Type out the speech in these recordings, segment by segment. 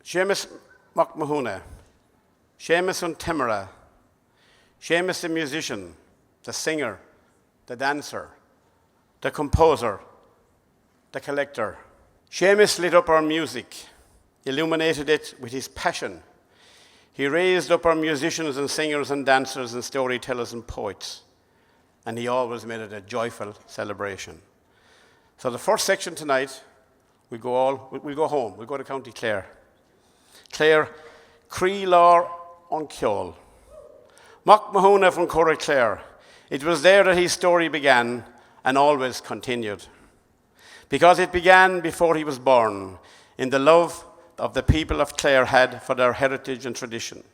Séamus Mac Mathúna, Seamus and Timera, Sheamus the musician, the singer, the dancer, the composer, the collector. Seamus lit up our music, illuminated it with his passion. He raised up our musicians and singers and dancers and storytellers and poets, and he always made it a joyful celebration. So the first section tonight, we'll go home, we'll go to County Clare. Clare, Fleadh Ceoil. Mcmahuna from Clare. It was there that his story began and always continued. Because it began before he was born, in the love of the people of Clare had for their heritage and tradition.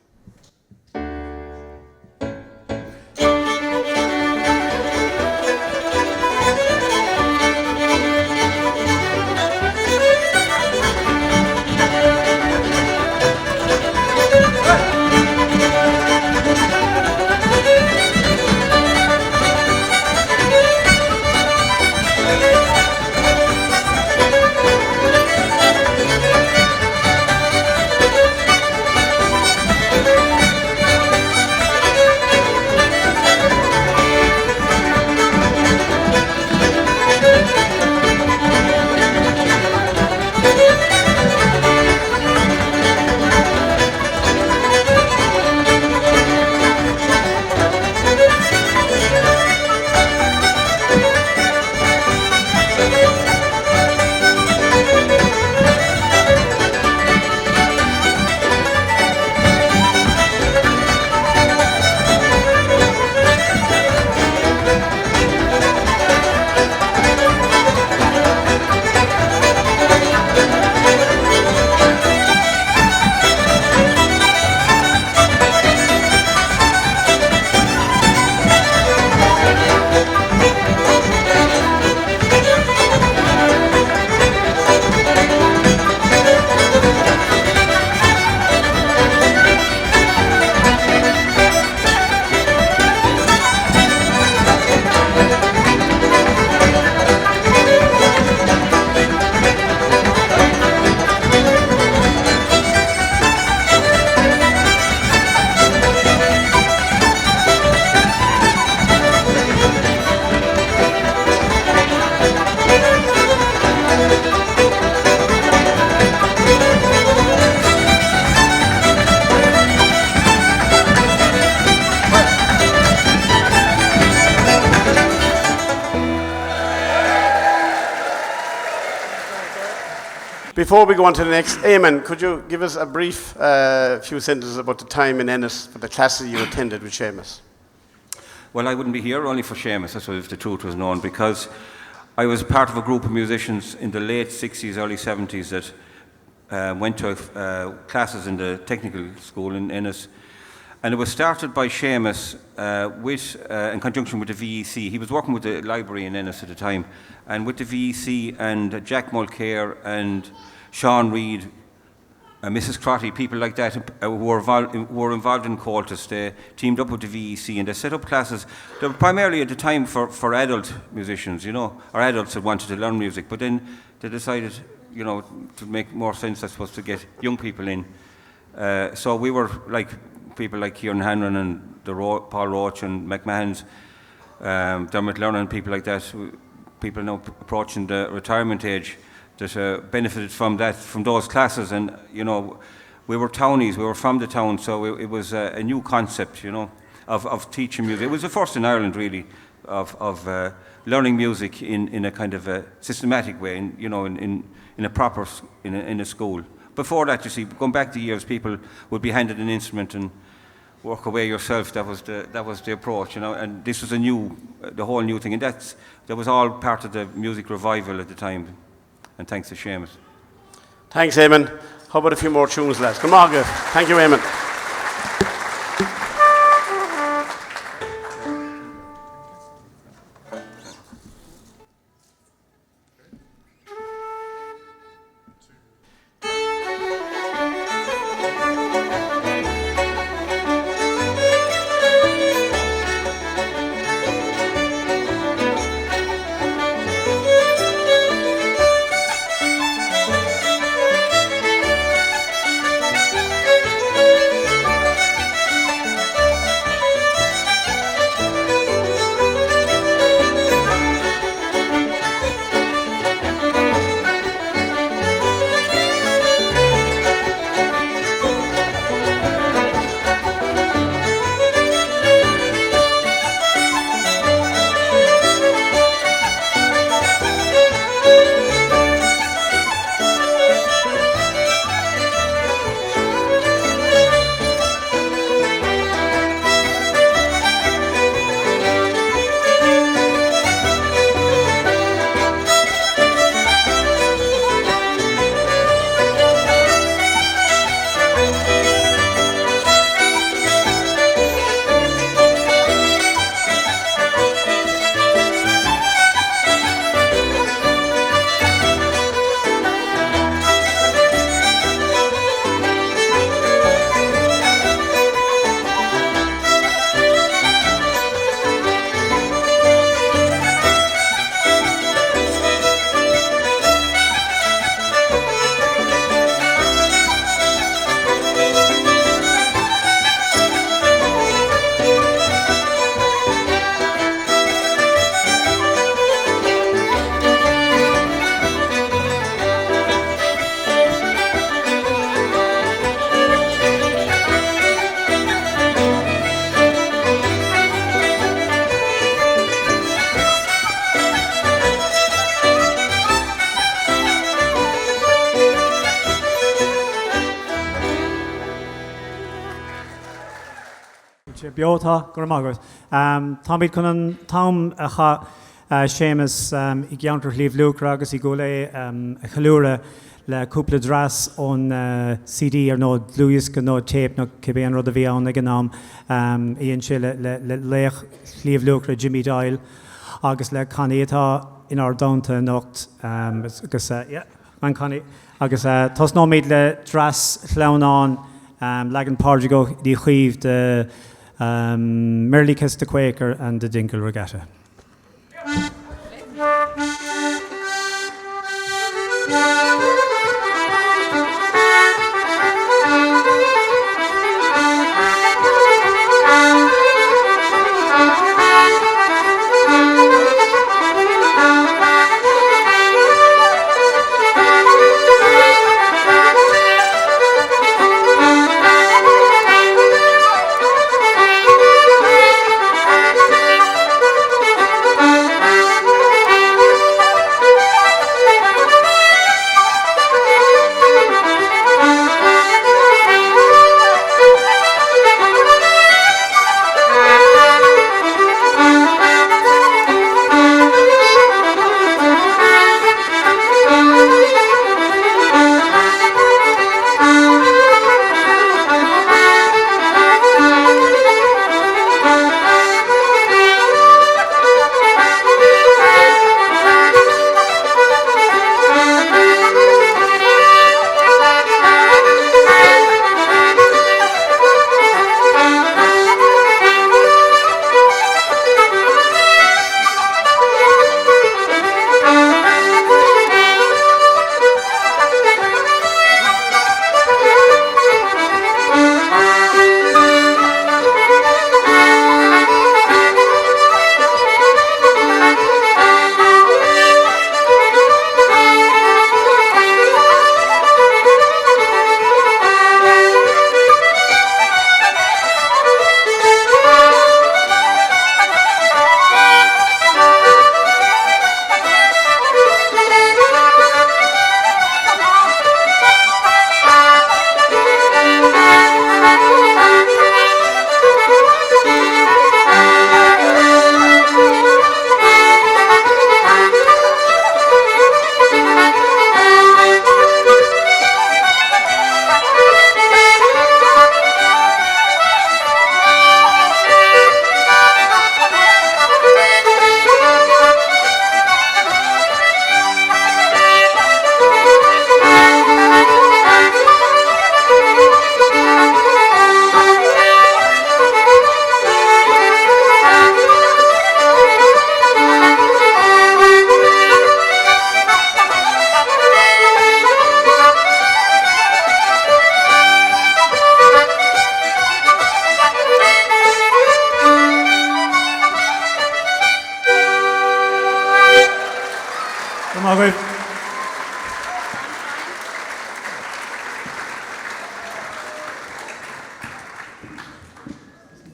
Before we go on to the next, Eamon, could you give us a brief few sentences about the time in Ennis for the classes you attended with Seamus? Well, I wouldn't be here only for Seamus, that's if the truth was known, because I was part of a group of musicians in the late 60s, early 70s that went to classes in the technical school in Ennis. And it was started by Seamus in conjunction with the VEC. He was working with the library in Ennis at the time, and with the VEC and Jack Mulcair and Sean Reid, Mrs. Crotty, people like that who were involved in Coltis. They teamed up with the VEC and they set up classes. They were primarily at the time for adult musicians, or adults that wanted to learn music. But then they decided, to make more sense, I suppose, to get young people in. So we were like people like Kieran Hanlon and Paul Roach and McMahons, Dermot Lernan, people like that, people now approaching the retirement age that benefited from those classes. And, we were townies, we were from the town, so it was a new concept, of teaching music. It was the first in Ireland, really, of learning music in a kind of a systematic way, in a school. Before that, you see, going back the years, people would be handed an instrument and work away yourself. That was the approach, and this was the whole new thing, and that was all part of the music revival at the time. And thanks to Seamus. Thanks, Eamon. How about a few more tunes, lads? Come on, good. Thank you, Eamon. sé beota gur magat. Tá bit chun tam a cha Seamus I geantar Fleadh Lucra agus I go le a chalúra le cúpla dras ón CD ar nó Lewis go nó tape nó cibé an rud a bhí ann ag an nám íon sé le léch Fleadh Lucra Jimmy Doyle agus le canétá in our downta nocht agus man caní agus tás nó méid le dras chleanán legan Portugal dí chuomh de Merlicus the Quaker and the Dingle Regatta.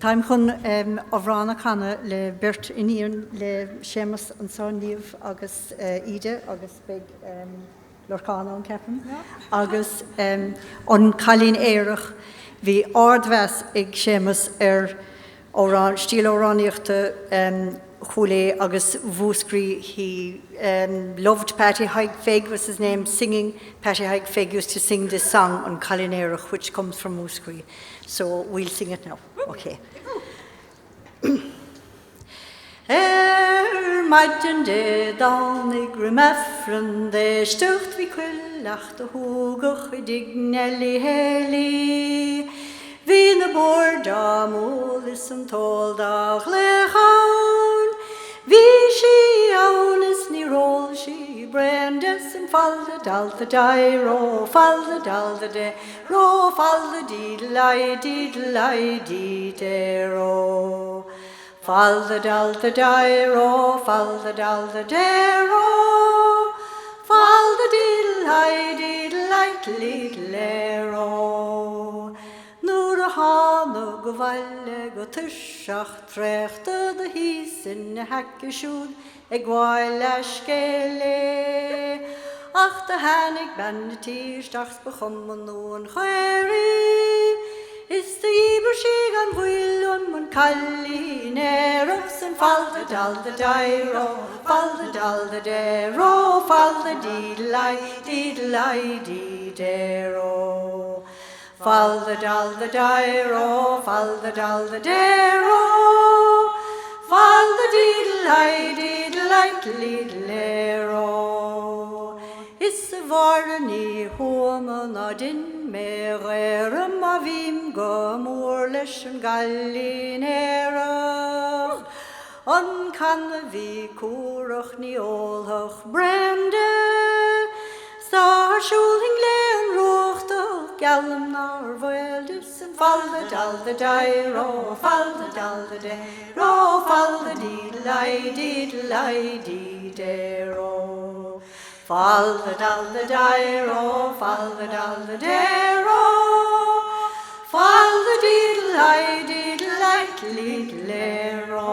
Time chun óhrána chana le beirt iníon le Seamus an sáníomh agus ide agus big lorcána an ceapan. Agus an chalín éireach bhí ardmheas ag Seamus stíl óráníochta chulé agus bhúscrí. He loved Patty Haig Fig was his name, singing. Patty Haig Fig used to sing this song on Chalín éireach, which comes from Muscree. So we'll sing it now. Okay. Maidin de dánig grimefran de stucht vi quillach de húgach I dignelli heli. Vi na borda mólis an toldach lechan. Vi si aunis ni roll si brendes and falda dalda dai ro falda dalda de ro falda diddlai de ro. Falda dalda dai ro falda dalda de ro falda diddlai ro. Núr a hána go bhaile go tuiseach tréachta de hís in na heicisiún ag gháil leis scéile. Ach de hánig ben na tíirsteachs ba chum an nó an chéirí. Is de íbir sig an bhuiil dum and calli neros and fall the dal the diro, fall the dal the dero, fall the deedle-I dee-dero. Fall the dal the diro, fall the dal the dero, fall the deedle-I leedlero. Is a varni home na din me rerum avim gomur and gallinera. On can vi kurach ni olhoch brande. Star schuling leen rochtel gallum nar veldus and fall the dal the diro, fall the dal the dero, fall the deedle-I dee-dero. Fall the dal the diro, fall the dal the dero, fall the deedle-I leedlero.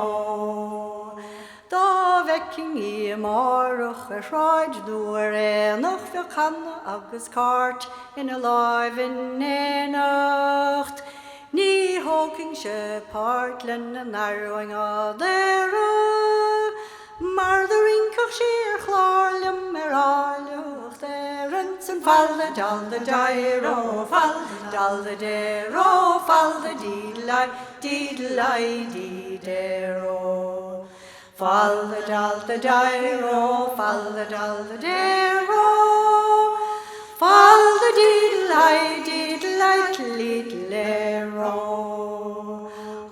Da vekking I marach rhaid dŵr noch fi canna agus cart in a live in nacht. Ní hóking se partlen and narrowing adera. Mar the rinkach sheer chlarlum aralioch there and fall the dal the diro, fall the dal the dero, fall the deedle-I dee-dero. Fall the dal the diro, fall the dal the dero, fall the deedle-I leedlero.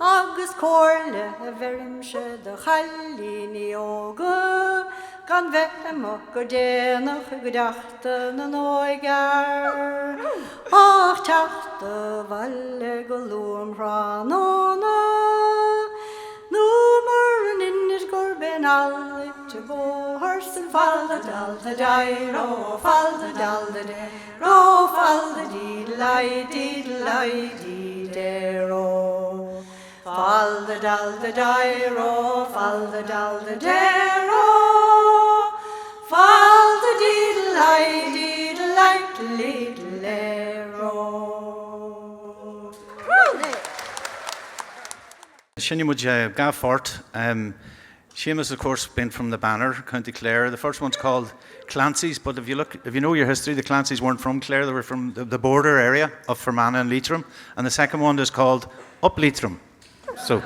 Agus corle verim she de challini oge, gan vechem och denach gedachten en oigar. Ach tachte valle golum ranona, nummer in it gorben all to go horse and fall the dal the diro, fall the dal the dero, fall the deedle-I dee-dero. Fall the dal the diro, fall the dal the dero, fall the deedle-I leedlero. Sheamus Gaffort. Seamus, of course, been from the Banner, County Clare. The first one's called Clancy's, but if you know your history, the Clancy's weren't from Clare; they were from the border area of Fermanagh and Leitrim. And the second one is called Up Leitrim. So.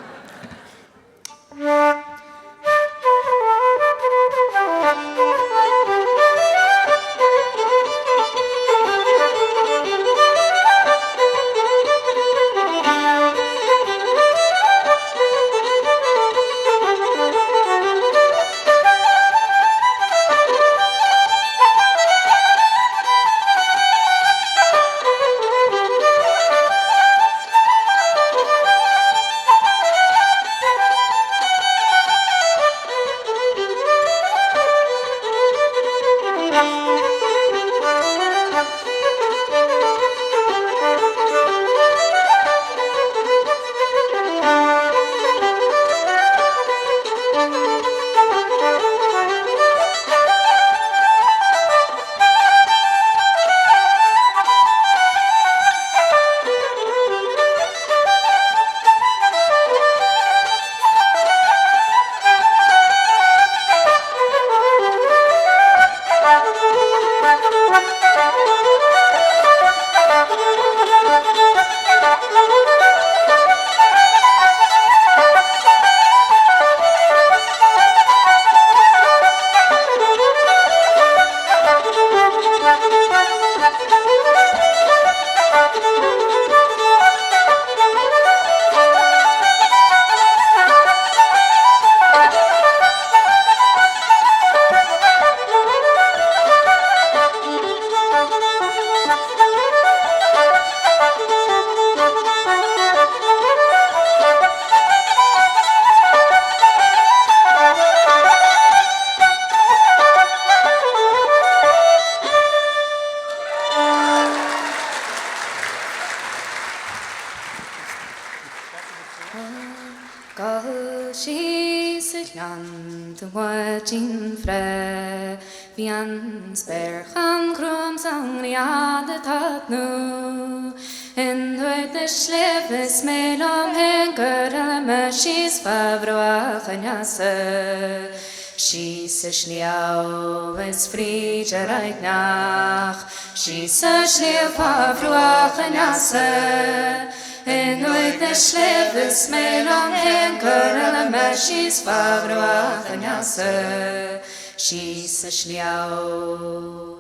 Watching fre Vian sper han krum sang riade tat nu en höjde the slipes made on hanger and she's favroach and yasser. She's a schliau, es Fleadh right nach. She's a schliau, favroach and yasser. En nooit de slipes made on hanger and she's favroach and yasser. She's a schliau.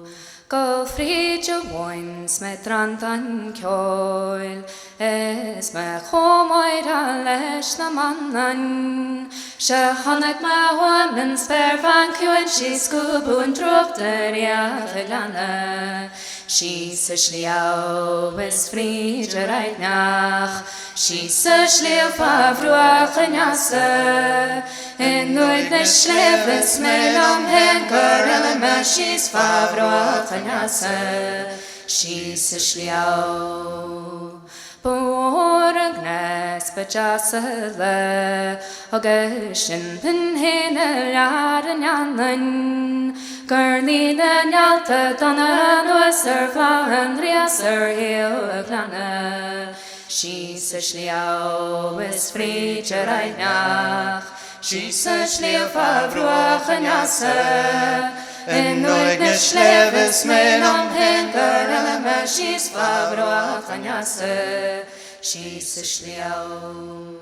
Go Fleadh Cheoil, Fleadh Ceoil, es Mcmahuna leis na manan. Sheamus Mac Mathúna spare van Ceoil, she's scubu and drop the riafilana. She's a schliau, es Fleadh right nach. She's a schliau, favroach and yasser. En nooit de slipes made on hanger and she's favroach and yasser. She's a schliau. Boren gnes bejasele, ogeshin den hene laren jannen. Gurni den jalta donna nueser flaen riaser heel glane. She's a schliau, es Fleadh right nach. She's a schliau, favroach and yasser. En nooit de slipes made on hanger and she's favroach and yasser. She's a schliau.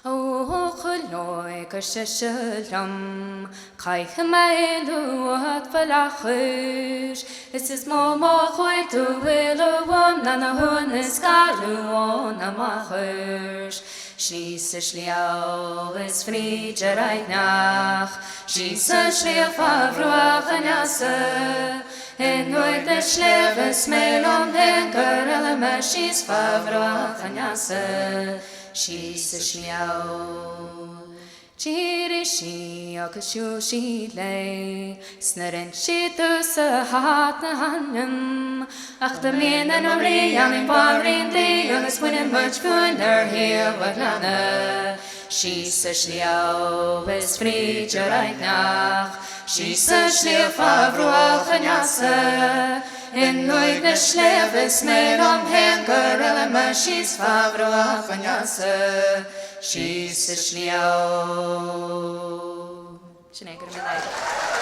O geloi geshellam, krijg mij luat verlachers. Het is mooi goed te willen wonen, na hun is galuon machers. She's a schliau, es Fleadh right nach. She's a schliau, favroach and yasser. En nooit de slipes made on hanger and she's favroach and yasser. She's a schliau. Chiri she akashu she lay. Snaren she tusse hat na hanem. Ach de menen og rian in barrin de. Og es winning much funder here waglana. She's a schliau, es Fleadh right nach. She's a schliau, favroach and yasser. En nooit de slipes made on hanger and she's favroach and yasser. She's a schliau. Sinead, go to my life.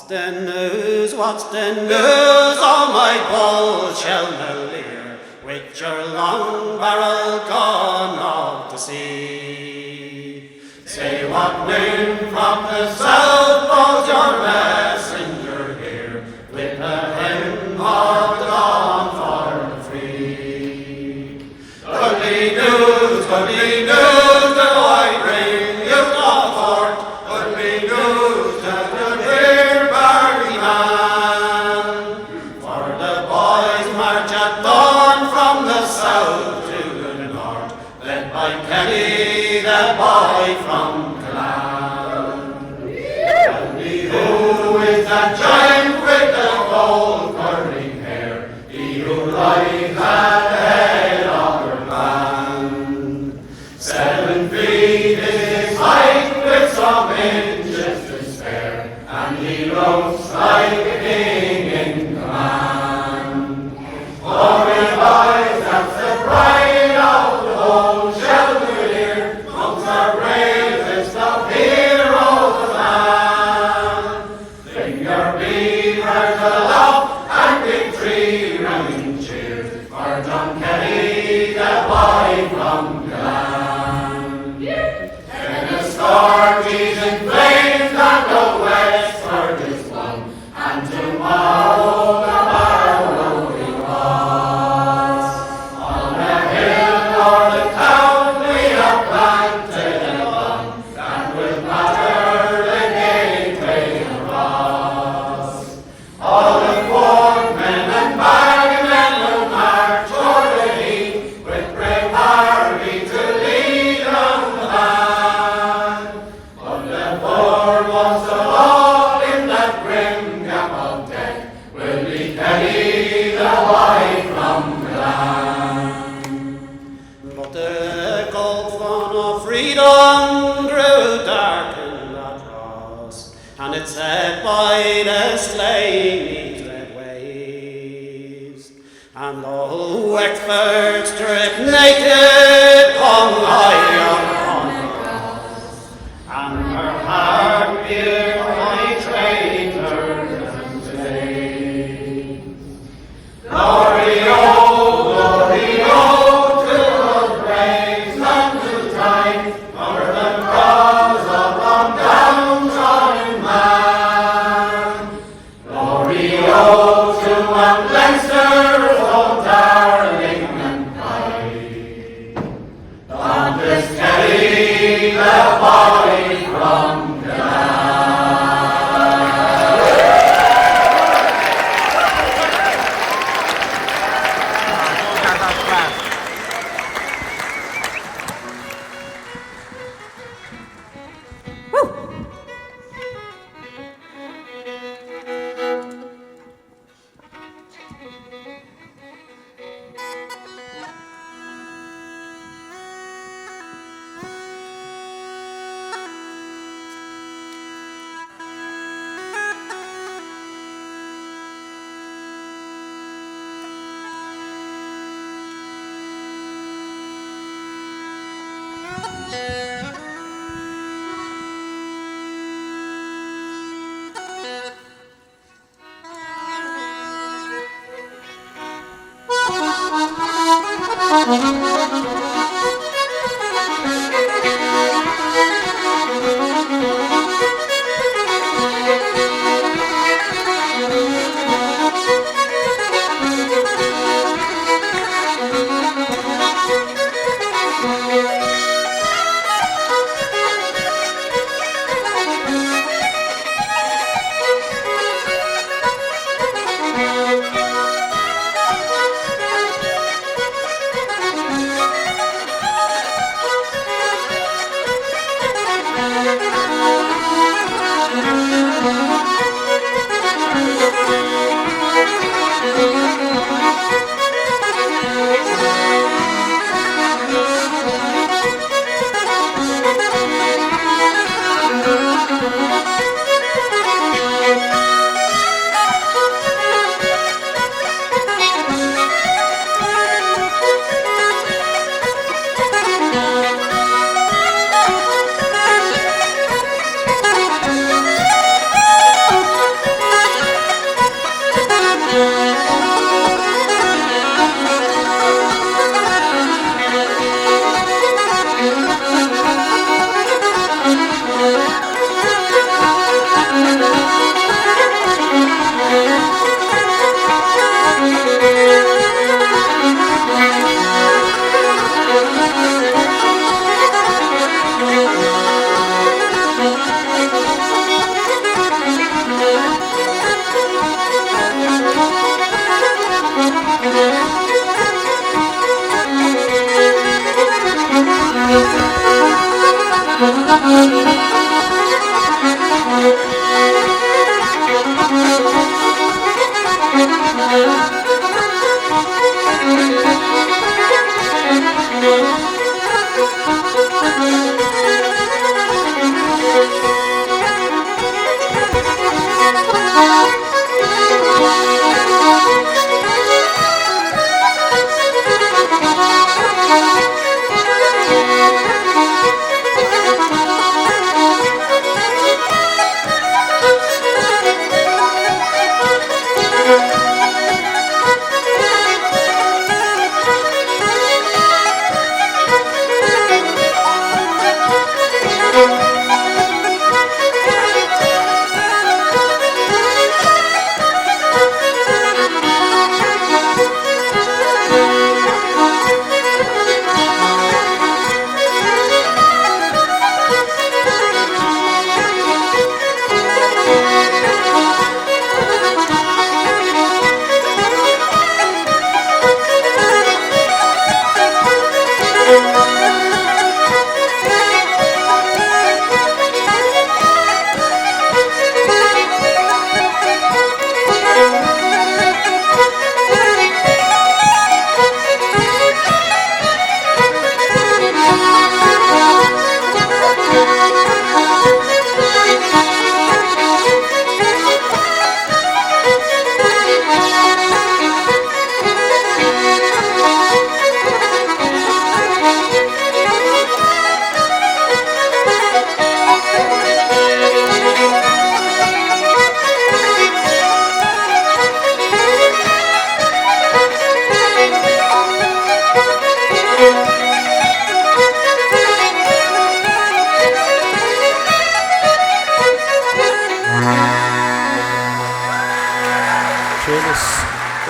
the news? What's the news? Oh, my bull shall leer, with your long barrel gone out to sea. Say what name from the south calls your messenger here, with a hymn of the dawn for the free. Goodly news, do I bring you to fort, goodly news to the dear Barry man. For the boys march at dawn from the south to the north, led by Kenny, the boy from Clan. Tell me who is that giant with the gold curling hair, he who rides at the head of your band? 7 feet is his height with some inches to spare, and he looks like a king in command. Oh, my boys, that's the pride of the whole shelter here, amongst our bravest of heroes of man. Fling your beavers aloft and give 3 ringing cheers for John Kelly, the boy from Glan. And the scourges in flames and the westward is won, and tomorrow the barrow will rise. On a hill or the town we have planted a gun, that will batter the gateway of us. All the workmen and bagmen will march o'er the heath, with brave Harvey to lead on the van. But the foremost of all in that grim gap of death will be Kenny, the boy from Glan. But the gulf of freedom grew dark in that house, and it sat by the slain red waves. And the Wexford stripped naked hung high upon her cross, and her heart beat by traitors and slaves. Glory, oh, to those braves not to die, under the cross of one downtrodden man. Glory, oh, to one Leinster's old darling and pride, Douglas Kelly, the boy from Glan.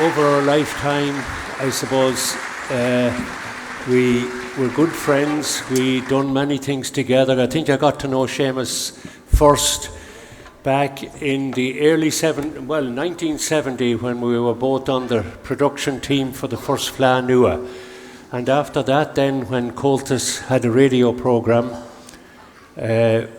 Over our lifetime, I suppose, we were good friends. We done many things together. I think I got to know Seamus first back in the early 1970, when we were both on the production team for the first Fleadh Nua. And after that, then, when Coltis had a radio programme,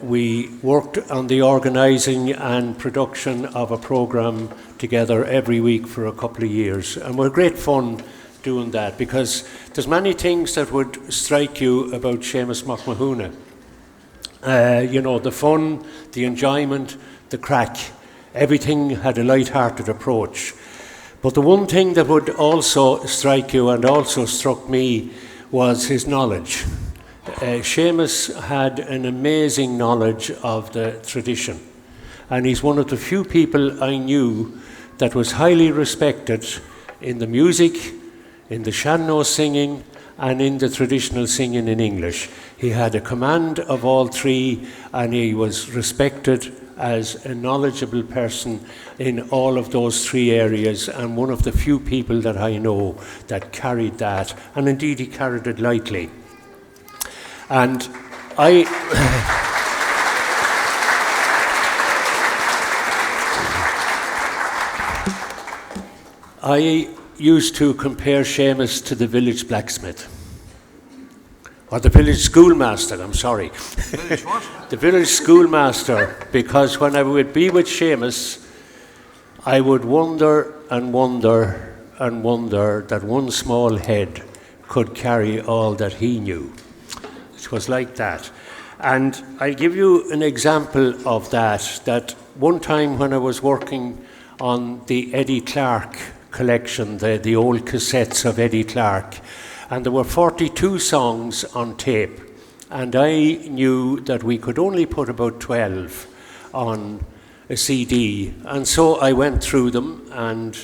we worked on the organising and production of a programme together every week for a couple of years. And we're great fun doing that, because there's many things that would strike you about Séamus Macmahuna. You know, the fun, the enjoyment, the crack. Everything had a light-hearted approach. But the one thing that would also strike you, and also struck me, was his knowledge. Seamus had an amazing knowledge of the tradition, and he's one of the few people I knew that was highly respected in the music, in the sean-nós singing, and in the traditional singing in English. He had a command of all three, and he was respected as a knowledgeable person in all of those three areas, and one of the few people that I know that carried that, and indeed he carried it lightly. And I used to compare Seamus to the village blacksmith. Or the village schoolmaster, I'm sorry. Village what? The village schoolmaster, because when I would be with Seamus, I would wonder and wonder and wonder that one small head could carry all that he knew. It was like that. And I'll give you an example of that one time when I was working on the Eddie Clark collection, the old cassettes of Eddie Clark, and there were 42 songs on tape, and I knew that we could only put about 12 on a CD, and so I went through them and,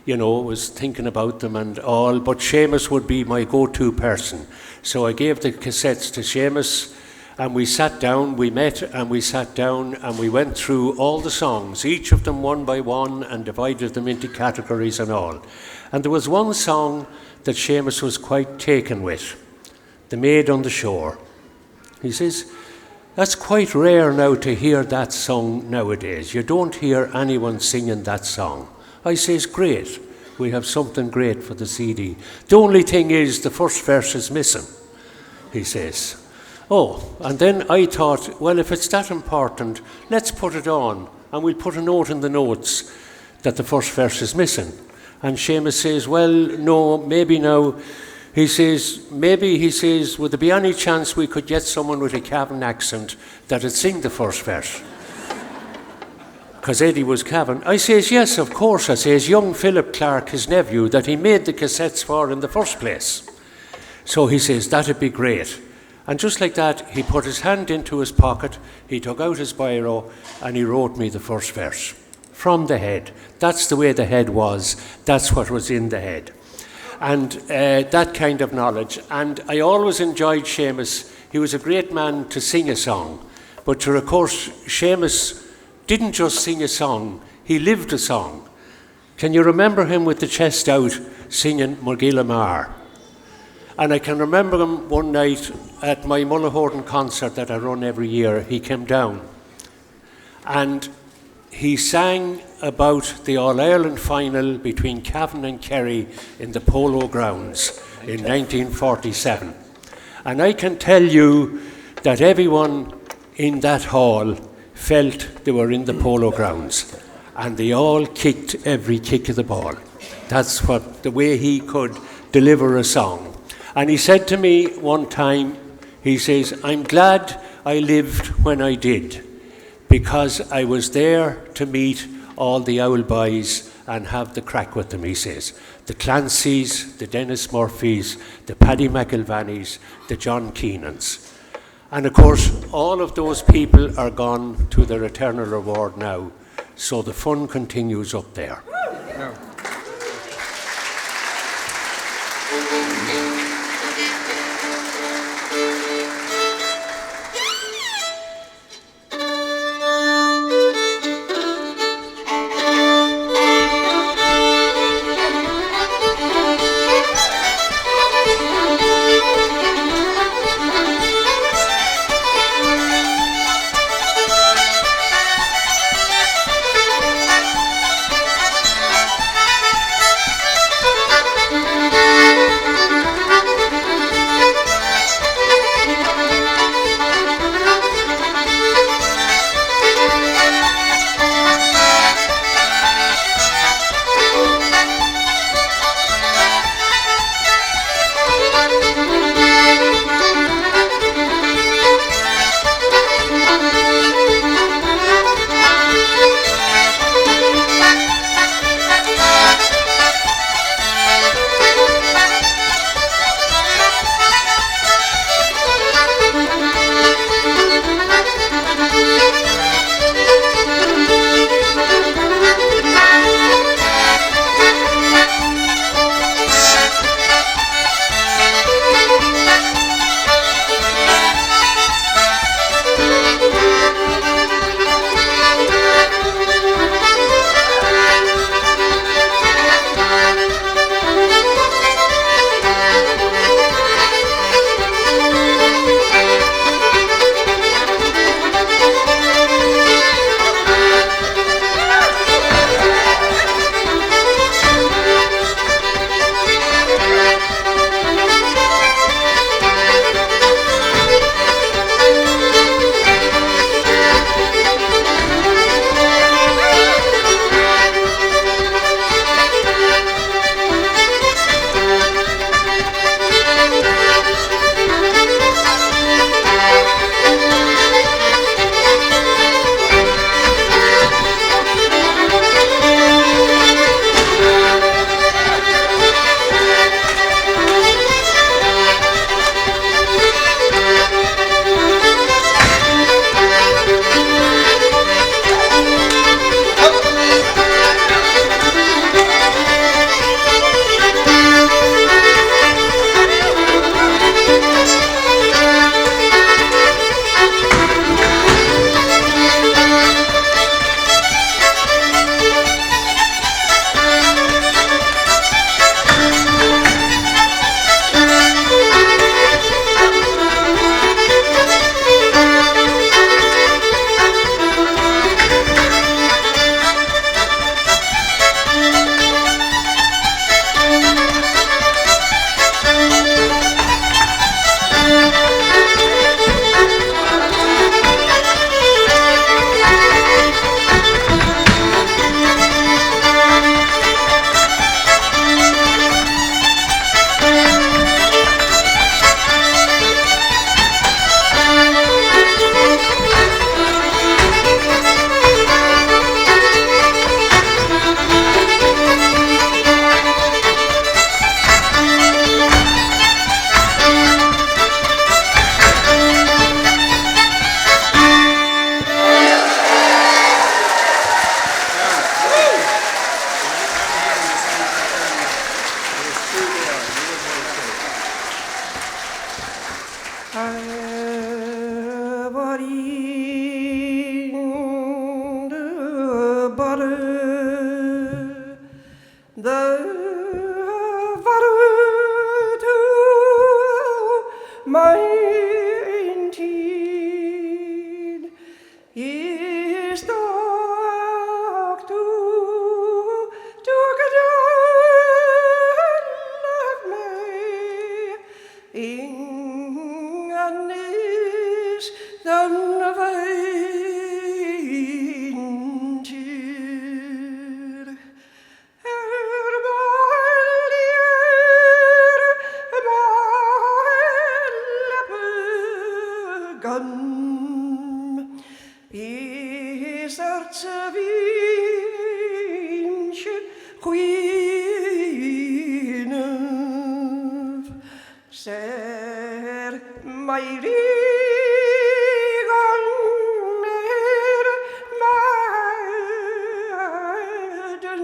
you know, was thinking about them and all, but Seamus would be my go-to person. So I gave the cassettes to Seamus, and we sat down, we met and we sat down and we went through all the songs, each of them one by one, and divided them into categories and all. And there was one song that Seamus was quite taken with, The Maid on the Shore. He says, that's quite rare now to hear that song nowadays. You don't hear anyone singing that song. I says, great. we have something great for the CD. The only thing is the first verse is missing, he says. Oh, and then I thought, well, if it's that important, let's put it on, and we'll put a note in the notes that the first verse is missing. And Seamus says, well, no, maybe now. He says, maybe, he says, would there be any chance we could get someone with a Cavan accent that'd sing the first verse? Because Eddie was Cavan. I says, yes, of course. I says, young Philip Clark, his nephew, that he made the cassettes for in the first place. So he says, that'd be great. And just like that, he put his hand into his pocket, he took out his biro, and he wrote me the first verse. From the head. That's the way the head was. That's what was in the head. And that kind of knowledge. And I always enjoyed Seamus. He was a great man to sing a song. But of course, Seamus didn't just sing a song, he lived a song. Can you remember him with the chest out singing Morgilla Mar? And I can remember him one night at my Mullahoran concert that I run every year. He came down and he sang about the All-Ireland final between Cavan and Kerry in the Polo Grounds in 1947. And I can tell you that everyone in that hall felt they were in the Polo Grounds, and they all kicked every kick of the ball. That's what the way he could deliver a song. And he said to me one time, he says, I'm glad I lived when I did, because I was there to meet all the owl boys and have the crack with them, he says. The Clancys, the Dennis Murphys, the Paddy McIlvanys, the John Keenans. And of course, all of those people are gone to their eternal reward now. So the fun continues up there. Thank the varutu mein tid is dag to get of me ingen is den vein tid is er te wientje queen ser mij rigan meer meiden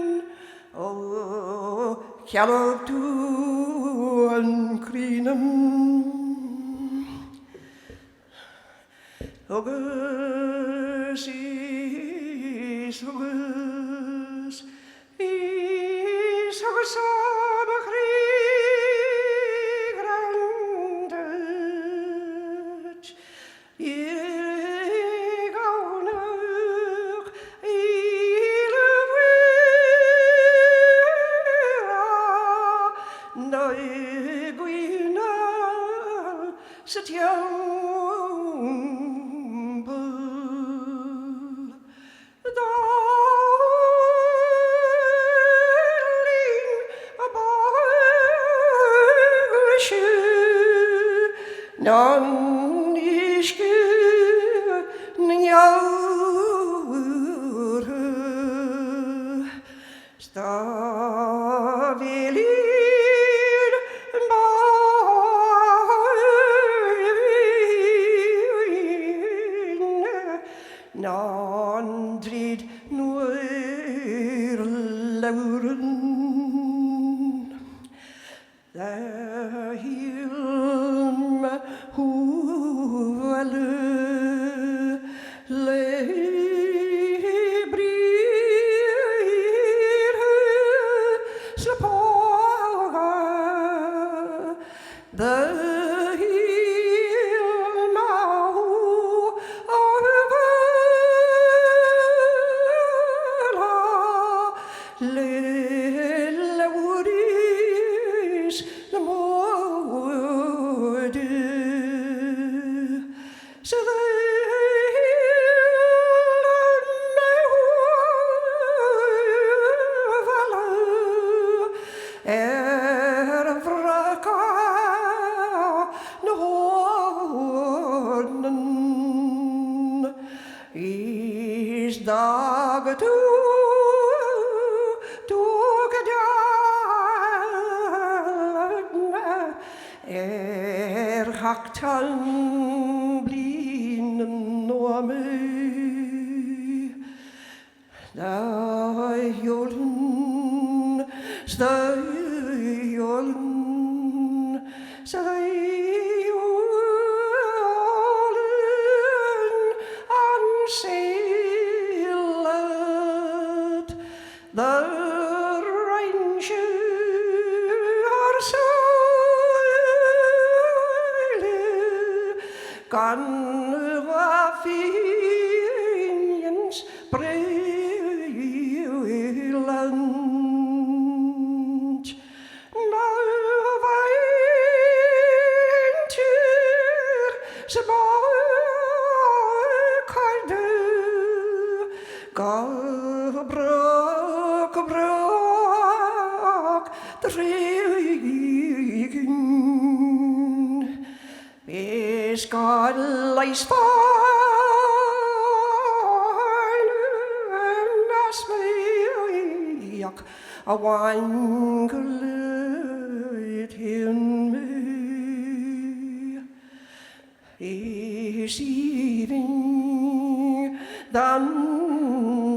oh kjallop toe en krienen Ogus is ogus am grandage ik hou nog nee gwynal sit jou non iske njaur stavilir non drid nuer lauren Haktan blinen og mig Støyjolen, støyjolen, støyjolen anselet the ranger så kan være fiendens brevland. Når vejen til så kan du gå brak drægen. Vi skal leis jak a wangelet in me is even dan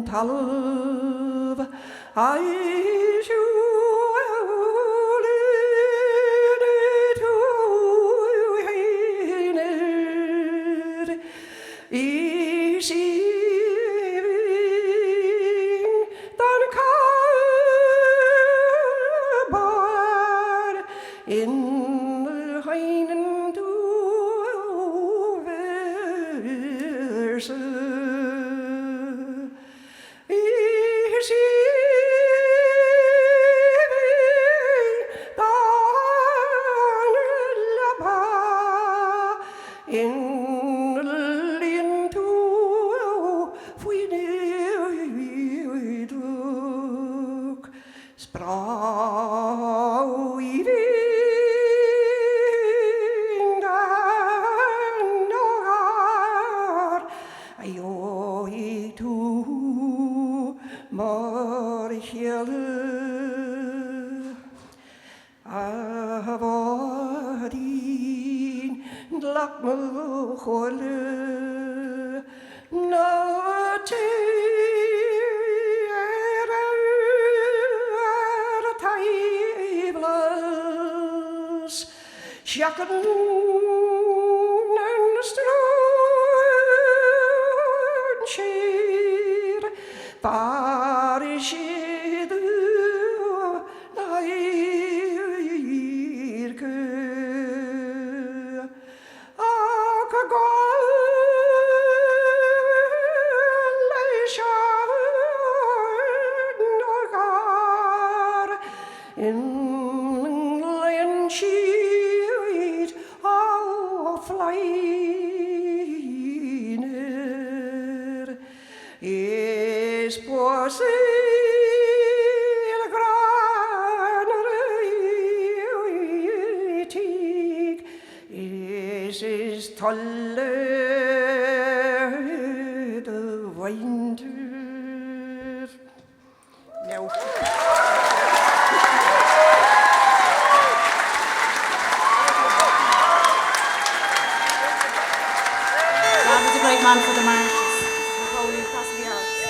talv I Macmathuna, not tables, shaky and strong cheer, parishid nairke, in lion sheet of flyner is possible granaritig is tolle the winter. No. Great man for the marches. Napoleon across the Alps.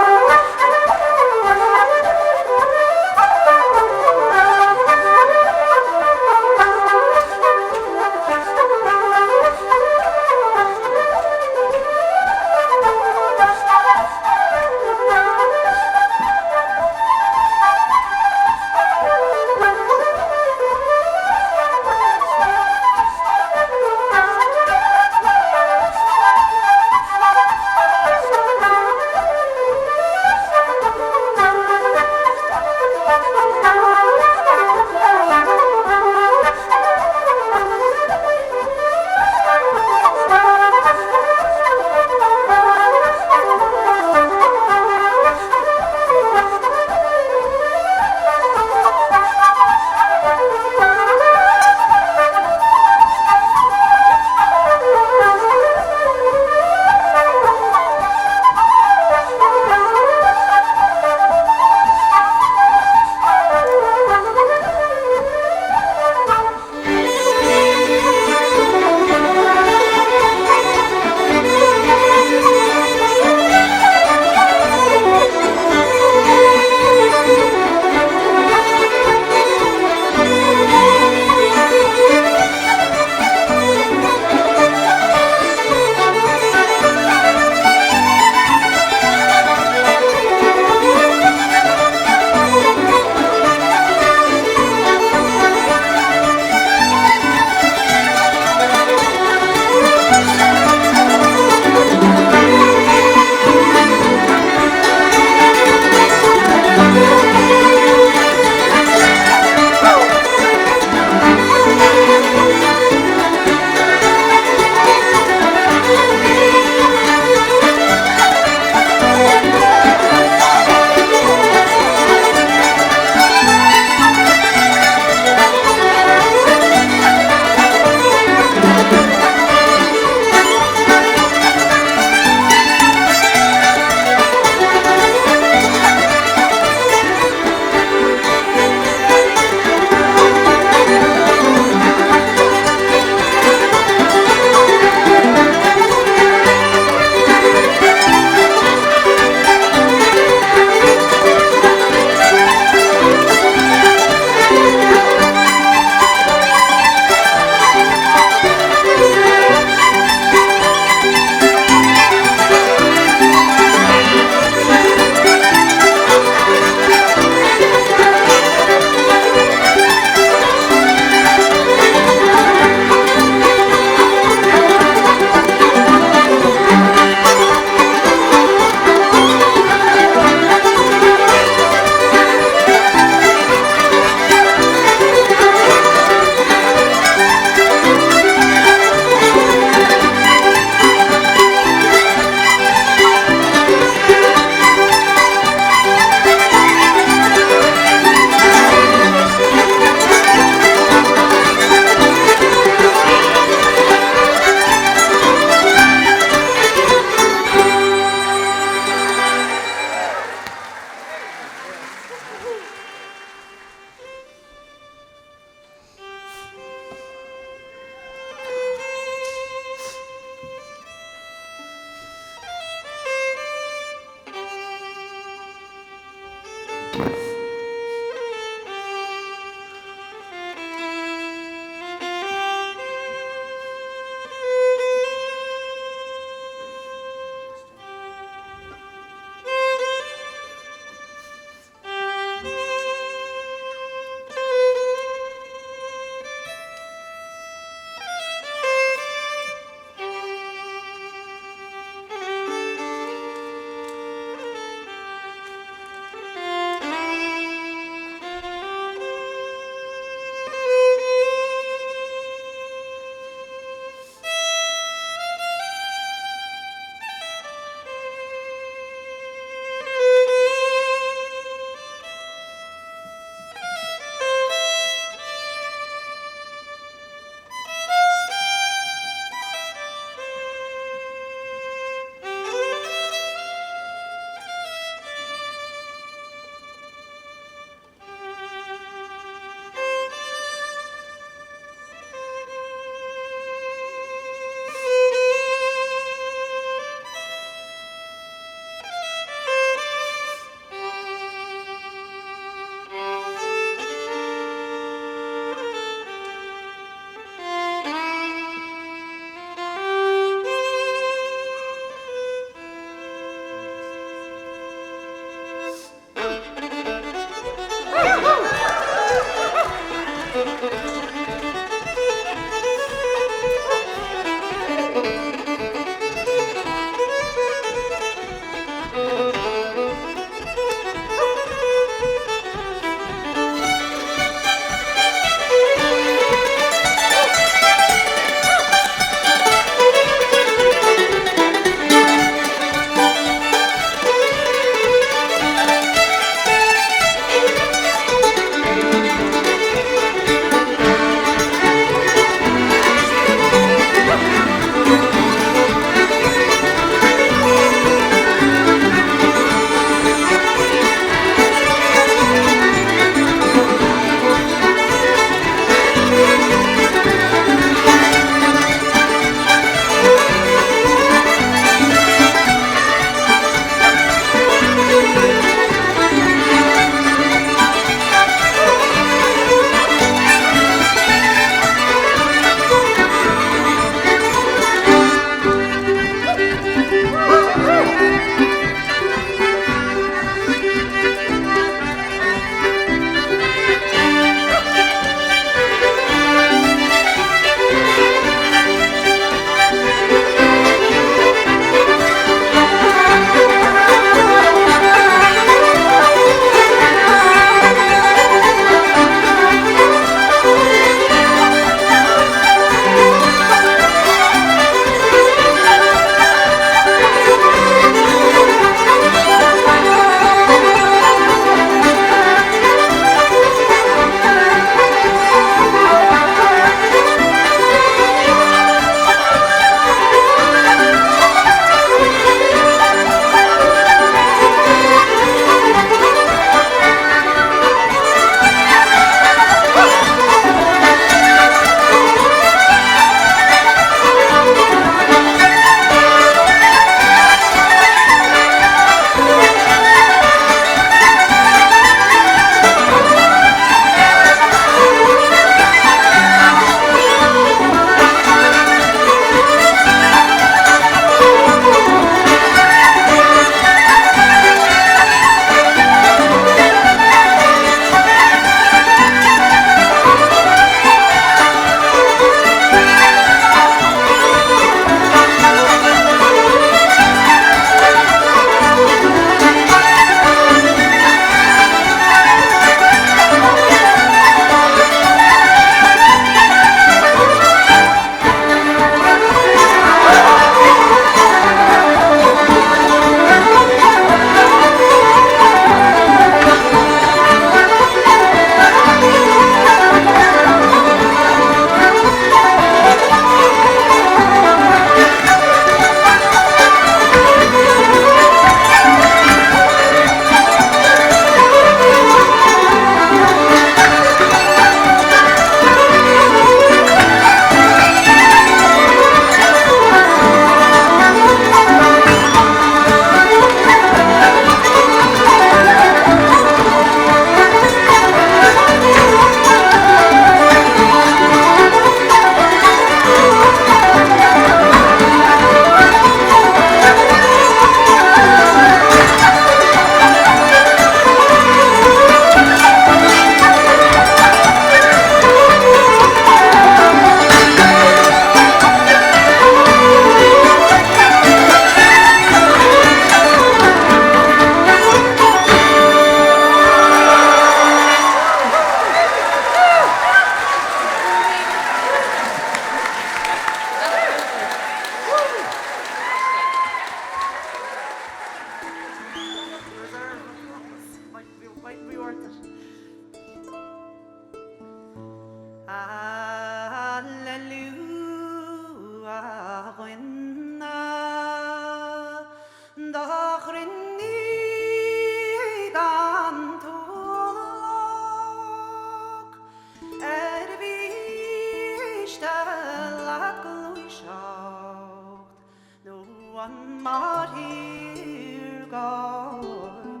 an mar hir gabrach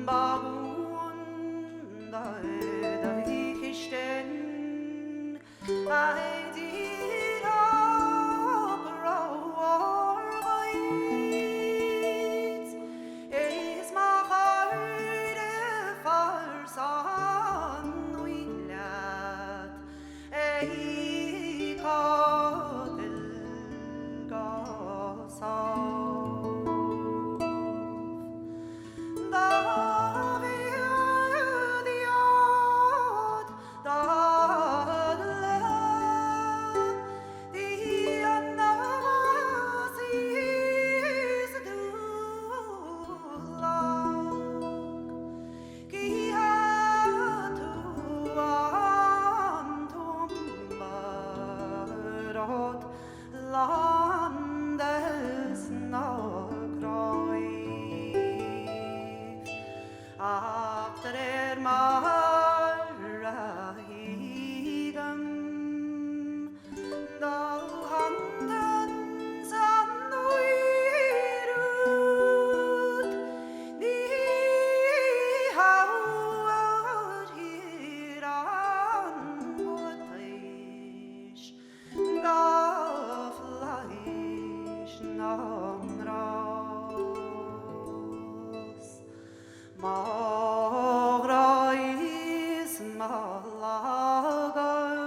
bagun da hikisten ai dir agrowait is ma heart far son we lad ei kadel gasav da viadiad da landes nagroif after marahigam da handen sanduirut di hawad hiran botish gaflaish namras magrais malagar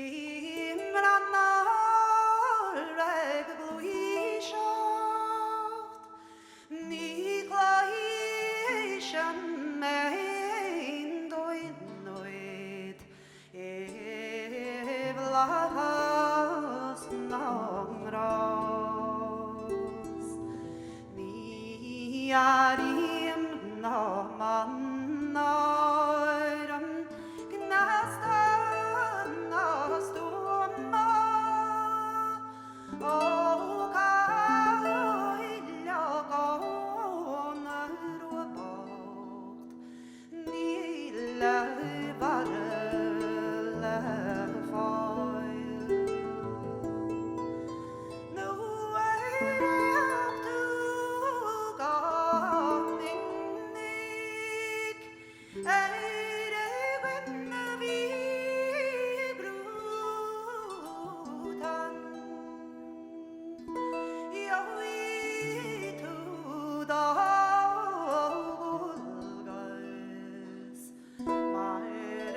imranar regluishaft ni gleishan mein doinoid evlas namras ni arim namannaram gnastan nastuma o kailla gonarubacht ni levar lefail nu up to gamingnik eire gwenna vi brutan Yoi to the gulgas, my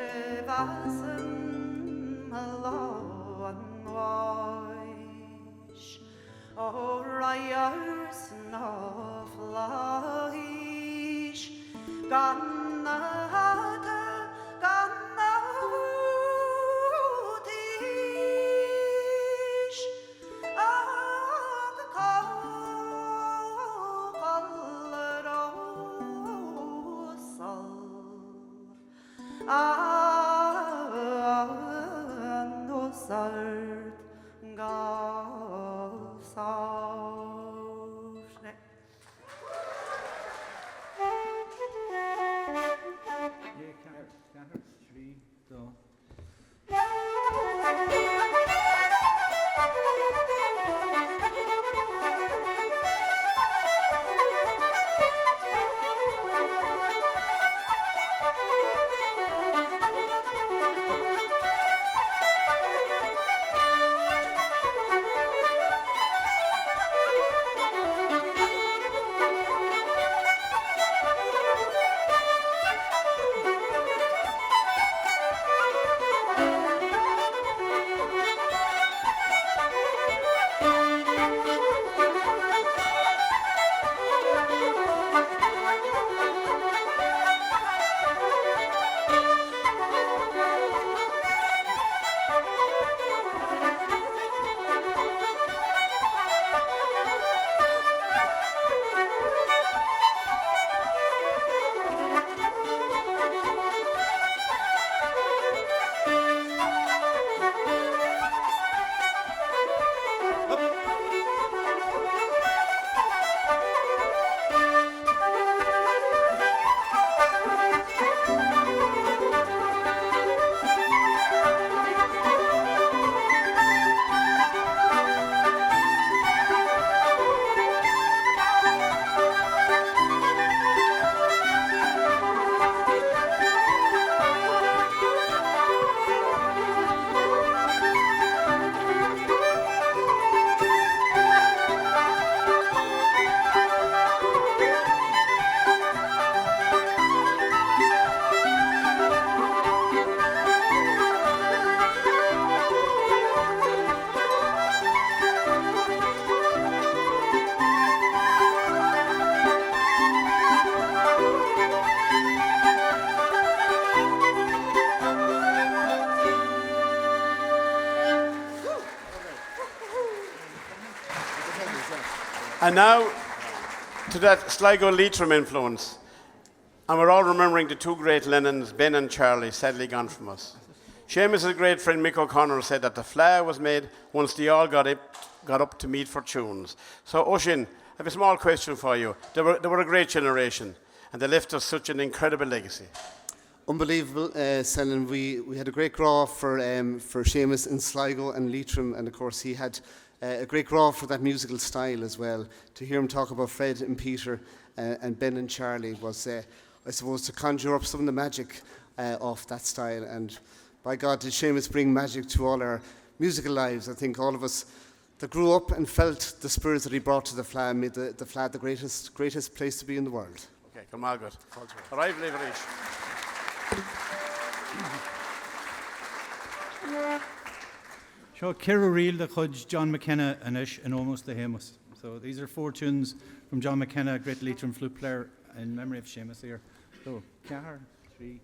revasen alone wish, oh rayers no flash, ganna vutish, Sart gasav. And now to that Sligo Leitrim influence. And we're all remembering the two great Lennons, Ben and Charlie, sadly gone from us. Seamus' great friend Mick O'Connor said that the Fleadh was made once they all got up to meet for tunes. So, Oisín, I have a small question for you. They were a great generation, and they left us such an incredible legacy. Unbelievable, Selin. We had a great draw for Seamus in Sligo and Leitrim, and of course he had a great draw for that musical style as well. To hear him talk about Fred and Peter and Ben and Charlie was, I suppose, to conjure up some of the magic of that style. And by God, did Seamus bring magic to all our musical lives. I think all of us that grew up and felt the spirit that he brought to the Fleadh made the Fleadh the greatest place to be in the world. Okay, come on, good. Arrive, Leverage. Sure, Kira Reel, the Hudge, John McKenna, and Ish, and almost the Seamus. So these are 4 tunes from John McKenna, great Leitrim flute player, in memory of Seamus here. So, Cahar, 3.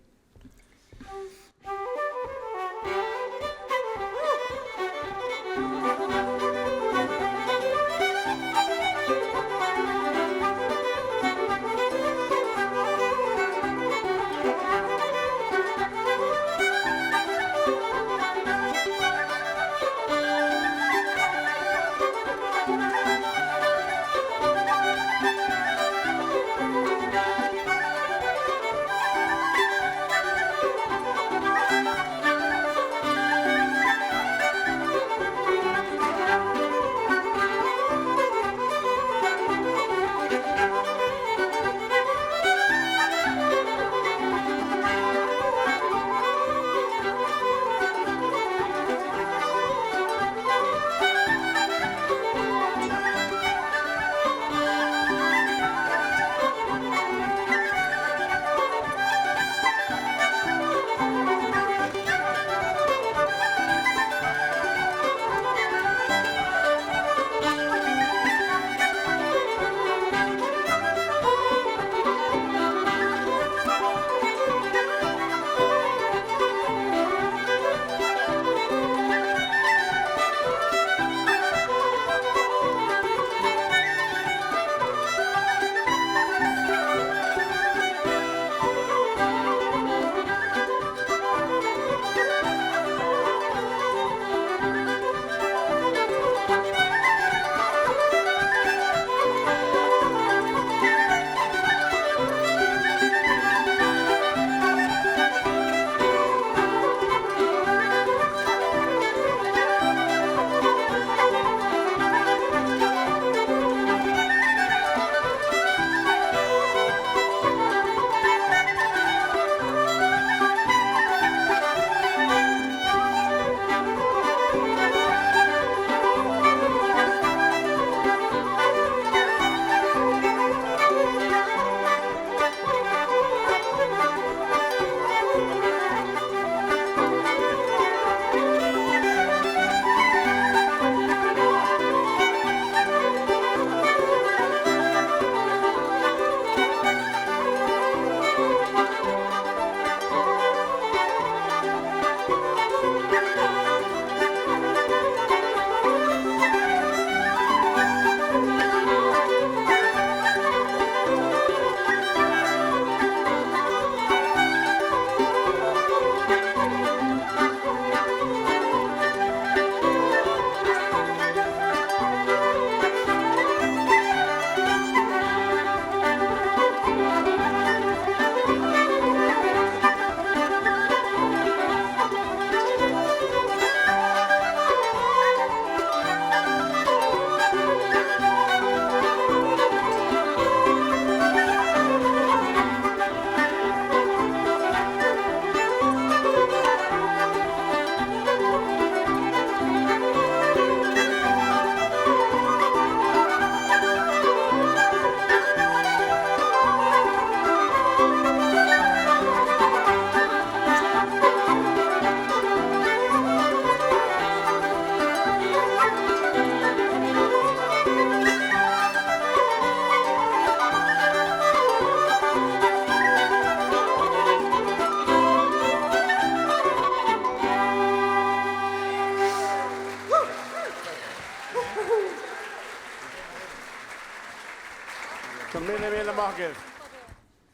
Go mille mágad.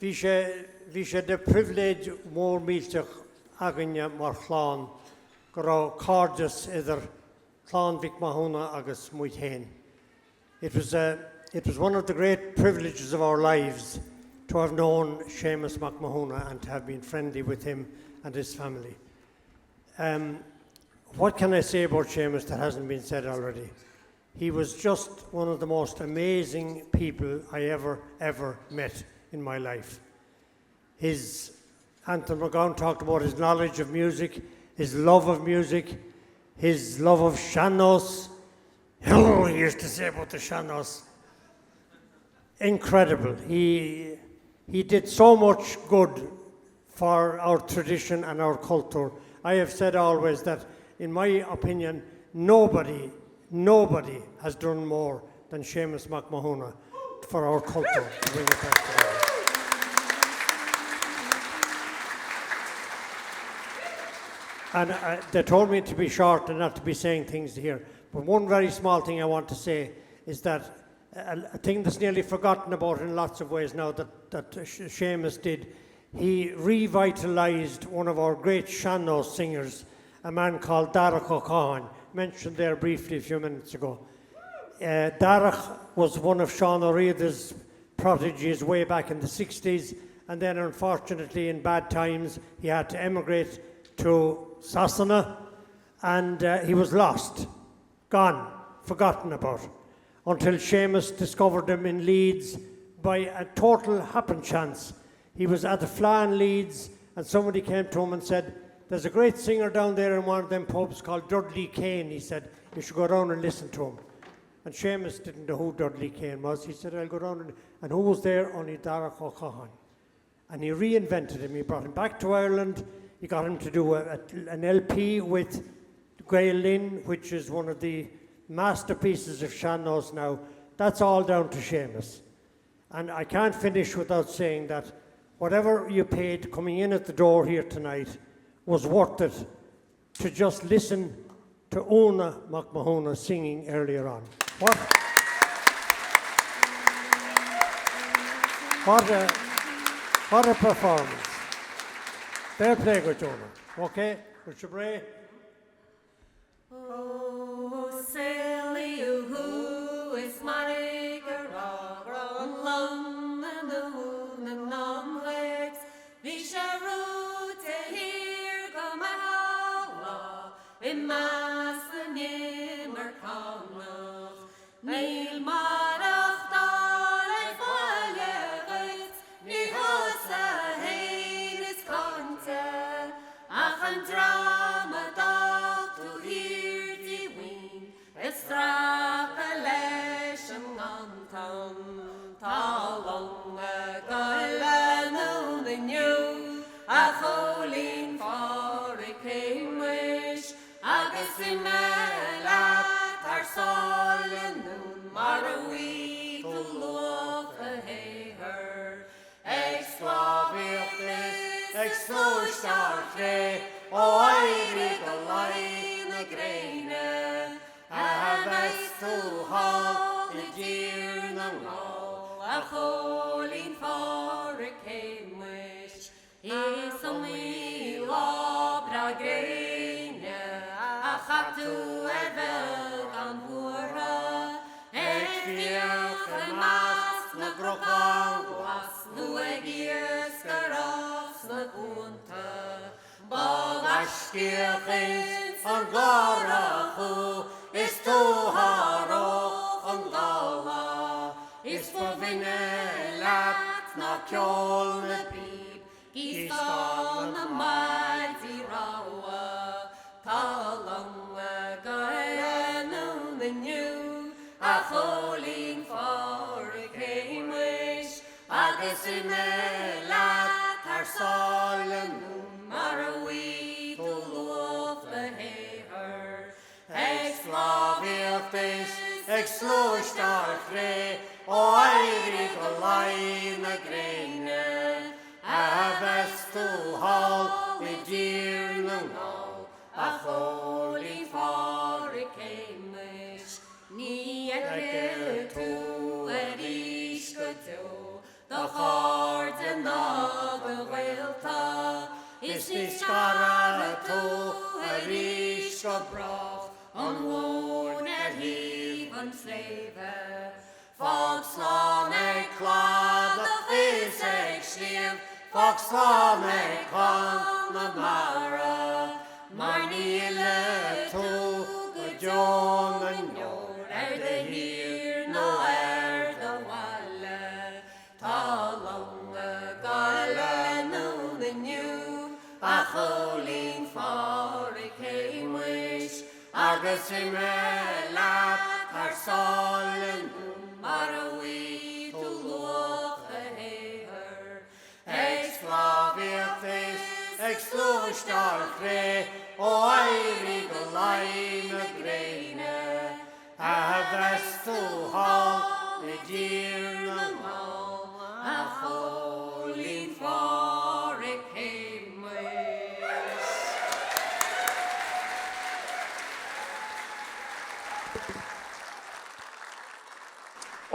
Bhí sé de privilege mór mílteach aganne mar chláán go raibh cárdas idir chláán Mcmahuna agus muid héin. It was one of the great privileges of our lives to have known Séamus Mac Mathúna and to have been friendly with him and his family. What can I say about Seamus that hasn't been said already? He was just one of the most amazing people I ever met in my life. Anton McGowan talked about his knowledge of music, his love of music, his love of Seamus. Oh, he used to say about the Seamus. Incredible. He did so much good for our tradition and our culture. I have said always that, in my opinion, nobody has done more than Seamus Mac Mathúna for our culture to bring it back together. And they told me to be short and not to be saying things here. But one very small thing I want to say is that a thing that's nearly forgotten about in lots of ways now that Seamus did. He revitalised one of our great Seamus singers, a man called Darach O'Cahan, mentioned there briefly a few minutes ago. Darach was one of Sean O'Reilly's prodigies way back in the 60s, and then unfortunately in bad times he had to emigrate to Sassana, and he was lost, gone, forgotten about, until Seamus discovered him in Leeds by a total happen chance. He was at the Fleadh in Leeds, and somebody came to him and said, "There's a great singer down there in one of them pubs called Dudley Kane." He said, "You should go down and listen to him." And Seamus didn't know who Dudley Kane was. He said, "I'll go down and who was there? Only Darach O'Cahan." And he reinvented him. He brought him back to Ireland. He got him to do an LP with Gael Lynn, which is one of the masterpieces of Seamus now. That's all down to Seamus. And I can't finish without saying that whatever you paid coming in at the door here tonight was worth it to just listen to Una Macmahuna singing earlier on. What a performance. Fair play, good Jonah. Okay, good Shabray. Oh, silly who is my girl, long and the non-legs, Visharu to hear come out, in mass the nimmer come, Neil Marach Dalek Vallegates, ni hosa hain is conte, Achan drama dog to hear the wing, extrapolation on come, Talong a gala the new, a holing for a came wish, Agus in our soul and noon, Marawi to love a hair, Explore oh, I read the line a grain, I have a to haul the deer no a holing for a came wish, is only lobra grain, a hat to ever on Bura, Mas na grocão, was no egiers caros na punta, Bogashkirchins on Gorachu, is to haro on Gala, is for Vinelat na Ceoil na Peep, is on the mighty Rawa, Talong a Gaian the new, a holing for a came wish, Agus in the lat our soul and Marawi to love the hair, Ex-Flaviltis, Ex-Lushtarchre, oh, I read the line a grain, a vest to haul the deer no, a holy for a came wish, Ni a to a risk to the chord and the wilta. Is this cara to a reach the broth on one and even flavor? Fox law make clad the face extreme, Fox law make con the mara, Marnie to good John and no, the here, no air the walla, Talong the gala, no the new, a holy for a came wish, Argus in lap, our soul and Marawi to look the hair, ex flaviatis, ex lustar cre, o I the line of grain, a vest to hall, the dear no more, a holy for a came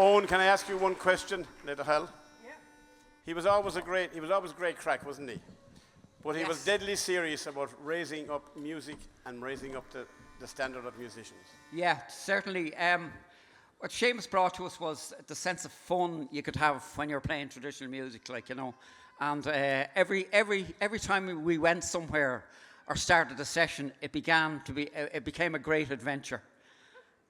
Owen, can I ask you one question, little hell? Yeah. He was always great crack, wasn't he? But he was deadly serious about raising up music and raising up the standard of musicians. Yeah, certainly. What Seamus brought to us was the sense of fun you could have when you're playing traditional music, like, you know. And every time we went somewhere or started a session, it became a great adventure.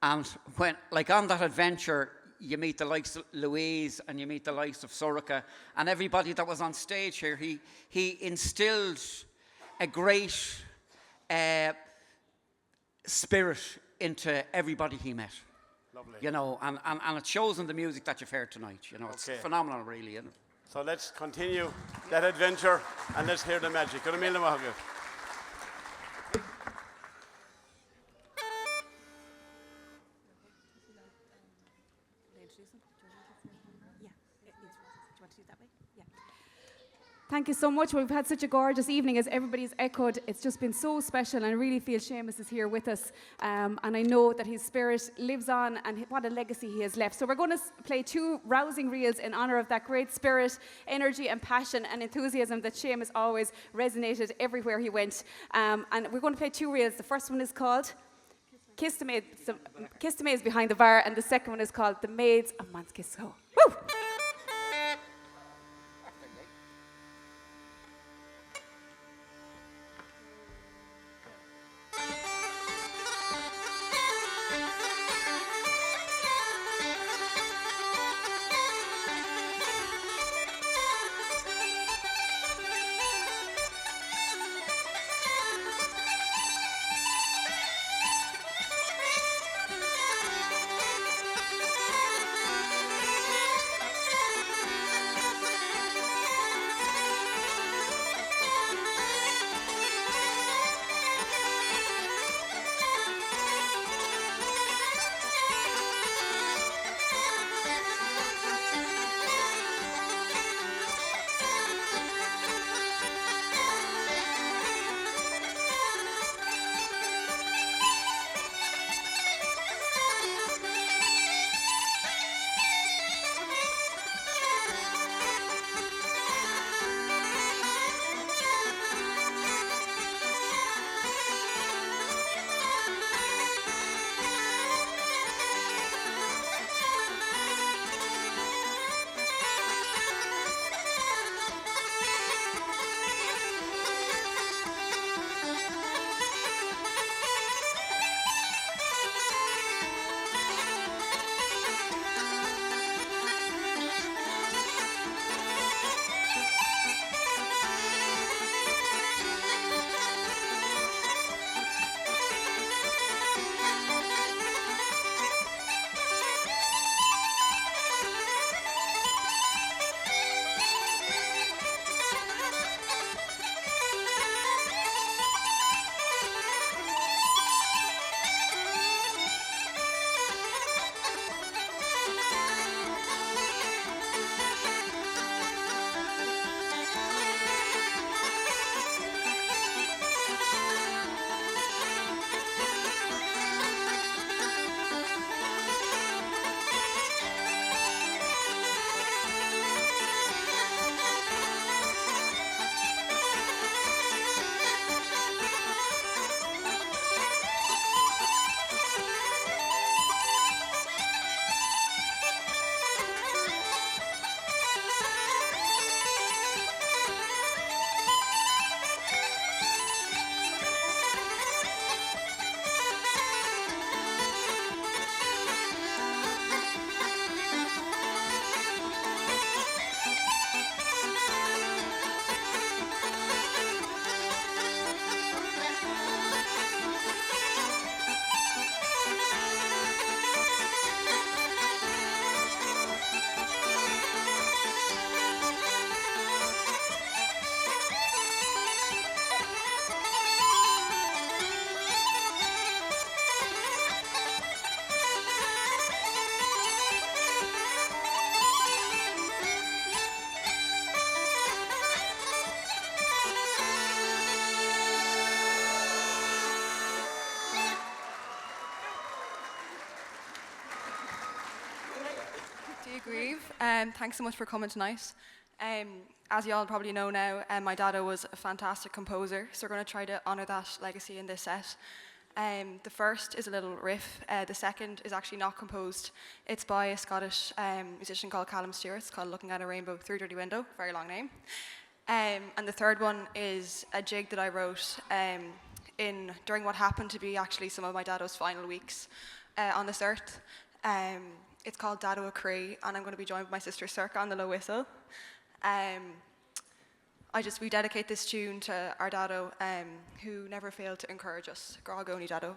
And when, like, on that adventure, you meet the likes of Louise and you meet the likes of Soroka and everybody that was on stage here. He instilled a great spirit into everybody he met. Lovely. You know, and it shows in the music that you've heard tonight. You know, it's phenomenal, really. You know? So let's continue that adventure and let's hear the magic. Good evening, Mahogany. Thank you so much. Well, we've had such a gorgeous evening, as everybody's echoed. It's just been so special, and I really feel Seamus is here with us. And I know that his spirit lives on, and what a legacy he has left. So we're going to play two rousing reels in honour of that great spirit, energy and passion and enthusiasm that Seamus always resonated everywhere he went. And we're going to play two reels. The first one is called Kiss the Maids Behind the Bar, and the second one is called The Maids of Manskisko. Woo! Thank you. Really grieve. Thanks so much for coming tonight. As you all probably know now, my dado was a fantastic composer, so we're going to try to honour that legacy in this set. The first is a little riff. The second is actually not composed. It's by a Scottish musician called Callum Stewart. It's called Looking at a Rainbow Through a Dirty Window. Very long name. And the third one is a jig that I wrote during what happened to be actually some of my dado's final weeks on this earth. It's called Dado a Cree, and I'm going to be joined by my sister Circa on the low whistle. We dedicate this tune to our dado, who never failed to encourage us. Grogoni dado.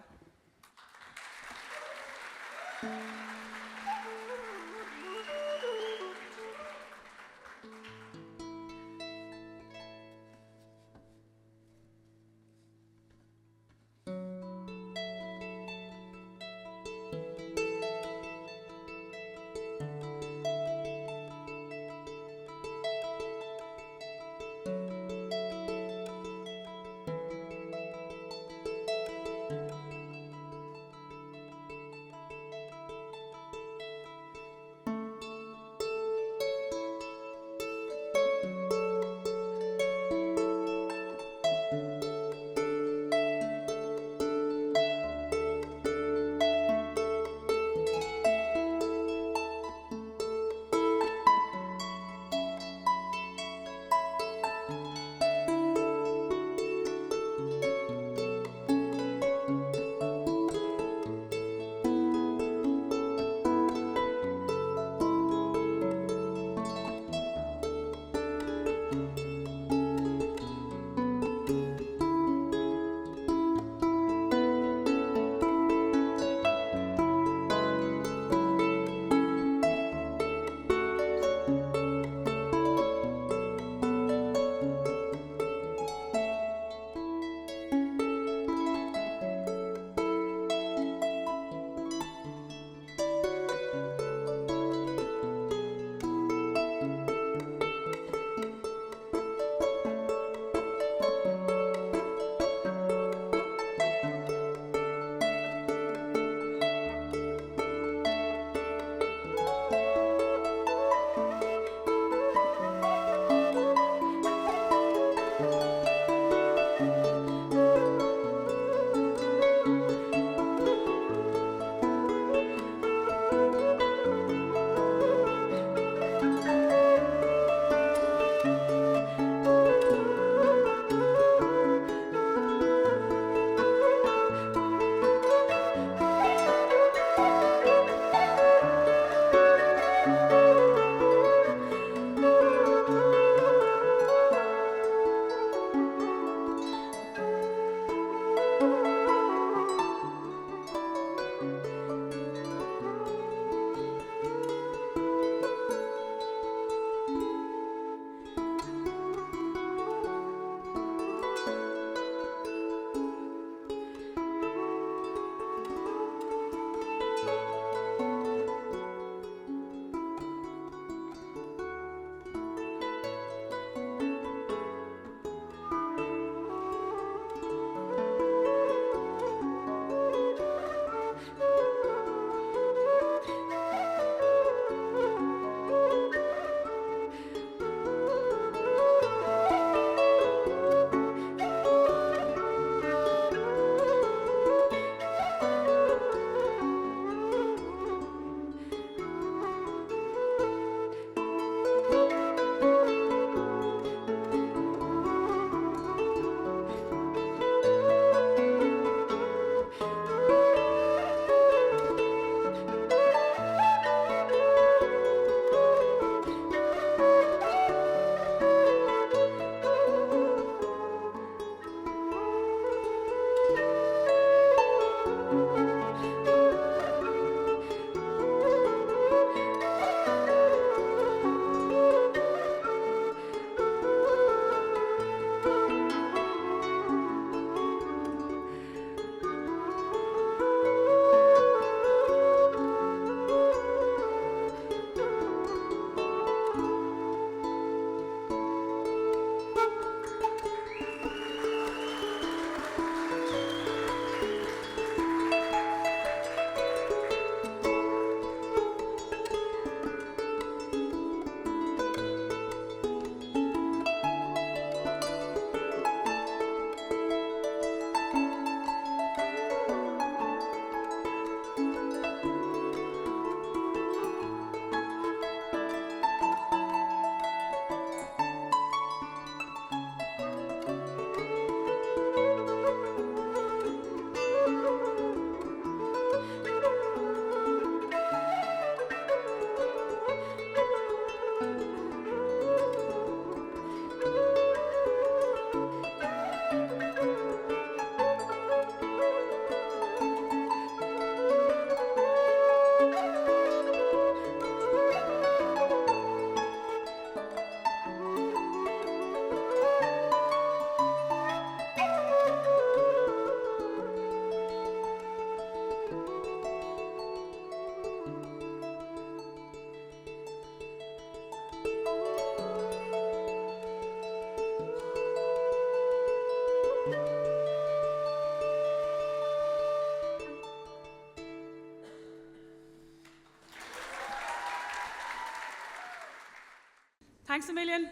Thanks a million.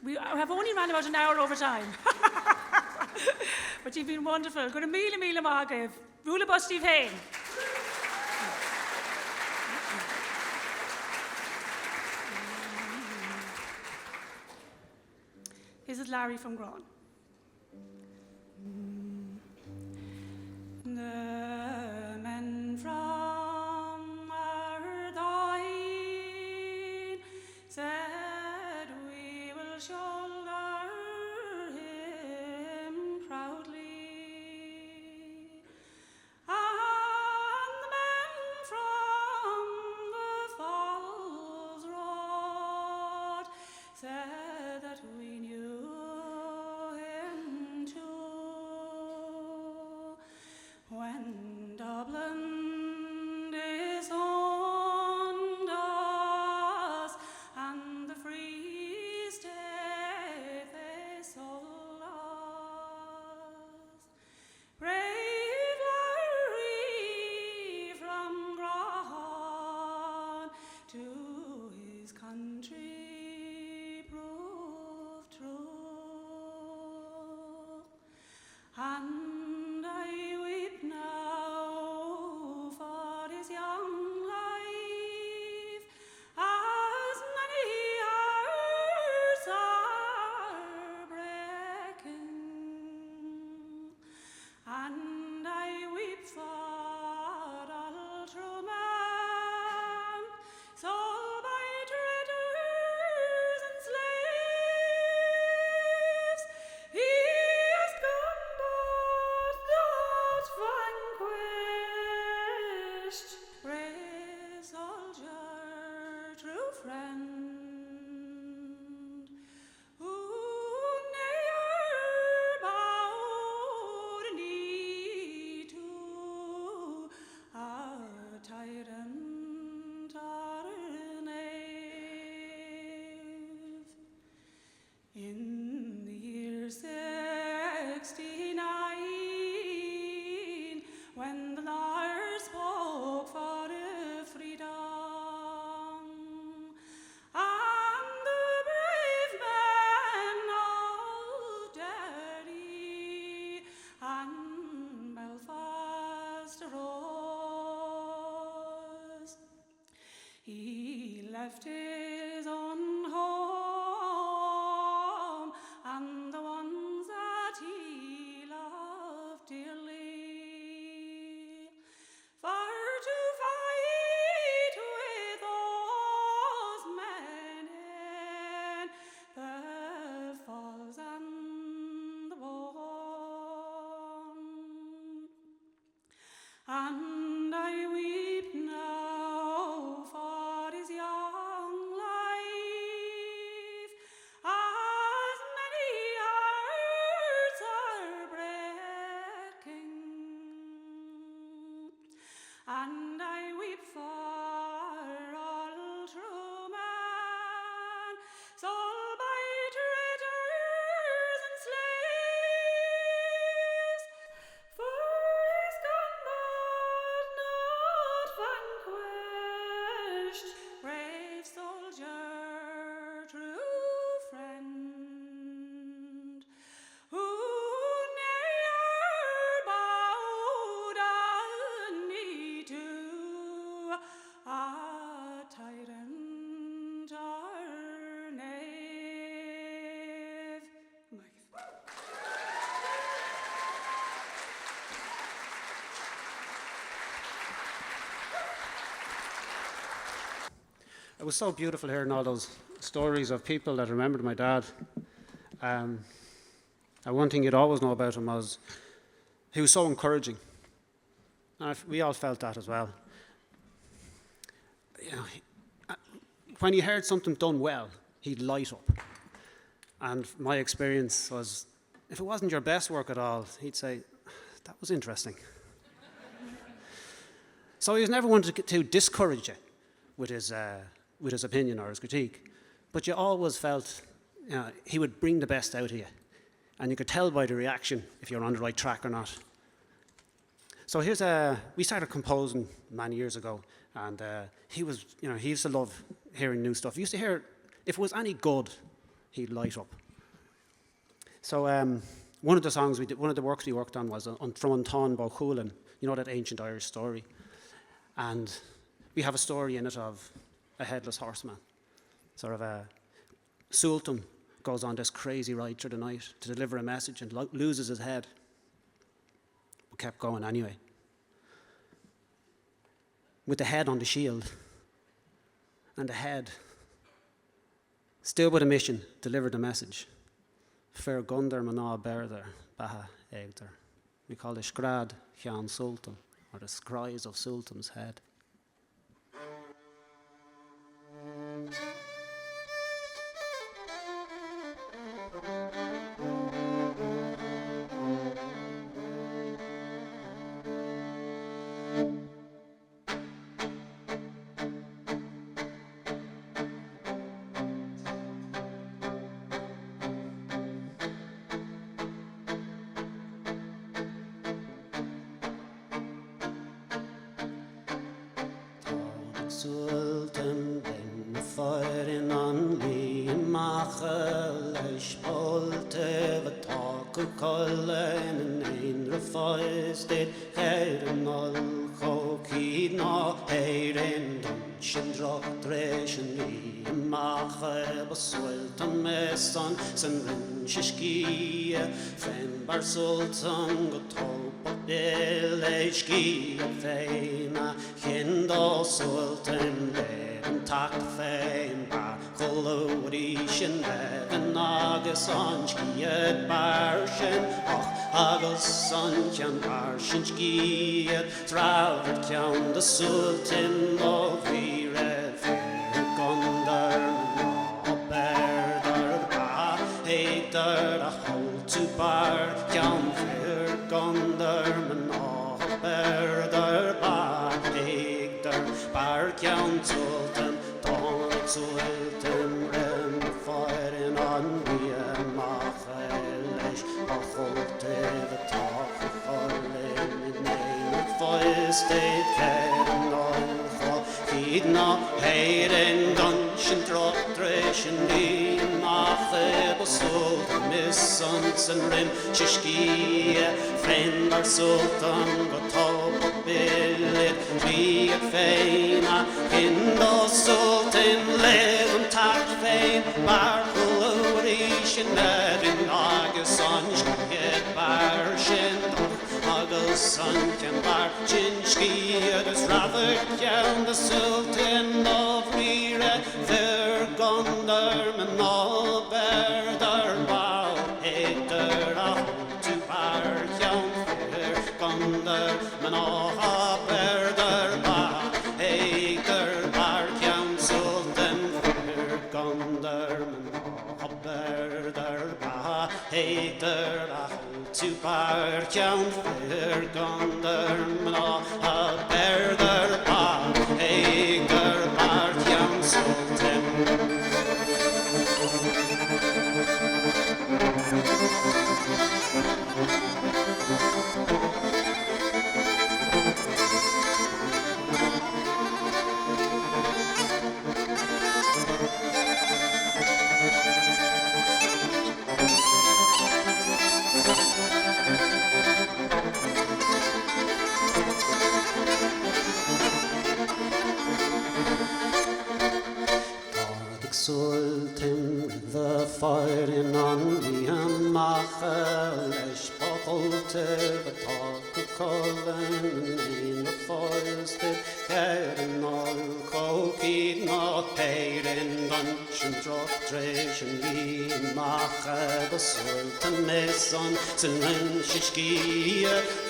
We have only ran about an hour over time. But you've been wonderful. Good a mile mágaibh. Rúla Bustí Hain. This is Larry from Grawn. The men from Ardine said we will shoulder him proudly, and the men from the Falls Road said that we knew him too. When Dublin disowned us and the Free State they sold us, brave Larry from Grawn to his country proved true. And I weep now for his young life, as many hearts are breaking. And I weep for all true men, sold by traitors and slaves. He has gone but not vanquished. Brave soldier, true friend, who ne'er bowed a knee to a tyrant or a knave. In the year 69, when the Lord spoke for a freedom, and the brave men of Derry and Belfast arose, he left his own home and the ones that he loved dearly, for to fight with those men in the Falls and the Bourne. And I weep now for his young life, as many hearts are breaking. And I weep for all true men, sold by traitors and slaves. For he's gone but not vanquished. Brave soldier, true friend, who ne'er bowed a knee to a tyrant or knave. It was so beautiful hearing all those stories of people that remembered my dad. And one thing you'd always know about him was he was so encouraging. And we all felt that as well. You know, when he heard something done well, he'd light up. And my experience was, if it wasn't your best work at all, he'd say, that was interesting. So he was never one to discourage you with his opinion or his critique. But you always felt he would bring the best out of you. And you could tell by the reaction if you're on the right track or not. So we started composing many years ago, and he used to love hearing new stuff. He used to hear if it was any good, he'd light up. So one of the songs we did, one of the works we worked on was on Throne Bochulan, you know, that ancient Irish story. And we have a story in it of a headless horseman. Sort of a sultan goes on this crazy ride through the night to deliver a message and loses his head. But kept going anyway. With the head on the shield. And the head, still with a mission, delivered the message. Fair Gundar Mana Berder, Baha Egder. We call it Scrad Chian Sultan, or the scries of Sultan's head. Sultan ben fighting on me machel spolte vatak kollen in refoisted head all hoki no heiden shindrock dreshen machel sultan meson sen shishki fen bar sultan gotop Beleshki feina hindo sultan ben takt fein ba kolodishin ben nagasonski et barshen och agasonchan barshinski et travert count the sultan of vire gondar berdar ba heter a hol to bar count Gondar men berder bar egder bar count sultan don sultan rem fighting on me machelish acholte the talk fallen in name for state can on heed not hayden dungeon drop dression in machel sultan miss sons and rim shishki Fein bar sultan got top billet be at feina hindo sultan live and tak fein bar kolodishin in agasanch get bar shin agasanch and bar chinski this rather down the sultan of rire there gondar man all berdar bar hater to bar Gondar Manoha Berder Ba Hager Bar Count Sultan Gondar Manoha Berder Ba Hager to Bar Count Gondar Manoha Berder Ba Hager Bar Count Sultan Sultan the fighting on the machel spolte the talk calling in the forest carrying all cocky not paid in dungeon drop treasure me machel Sultan meson sen shishki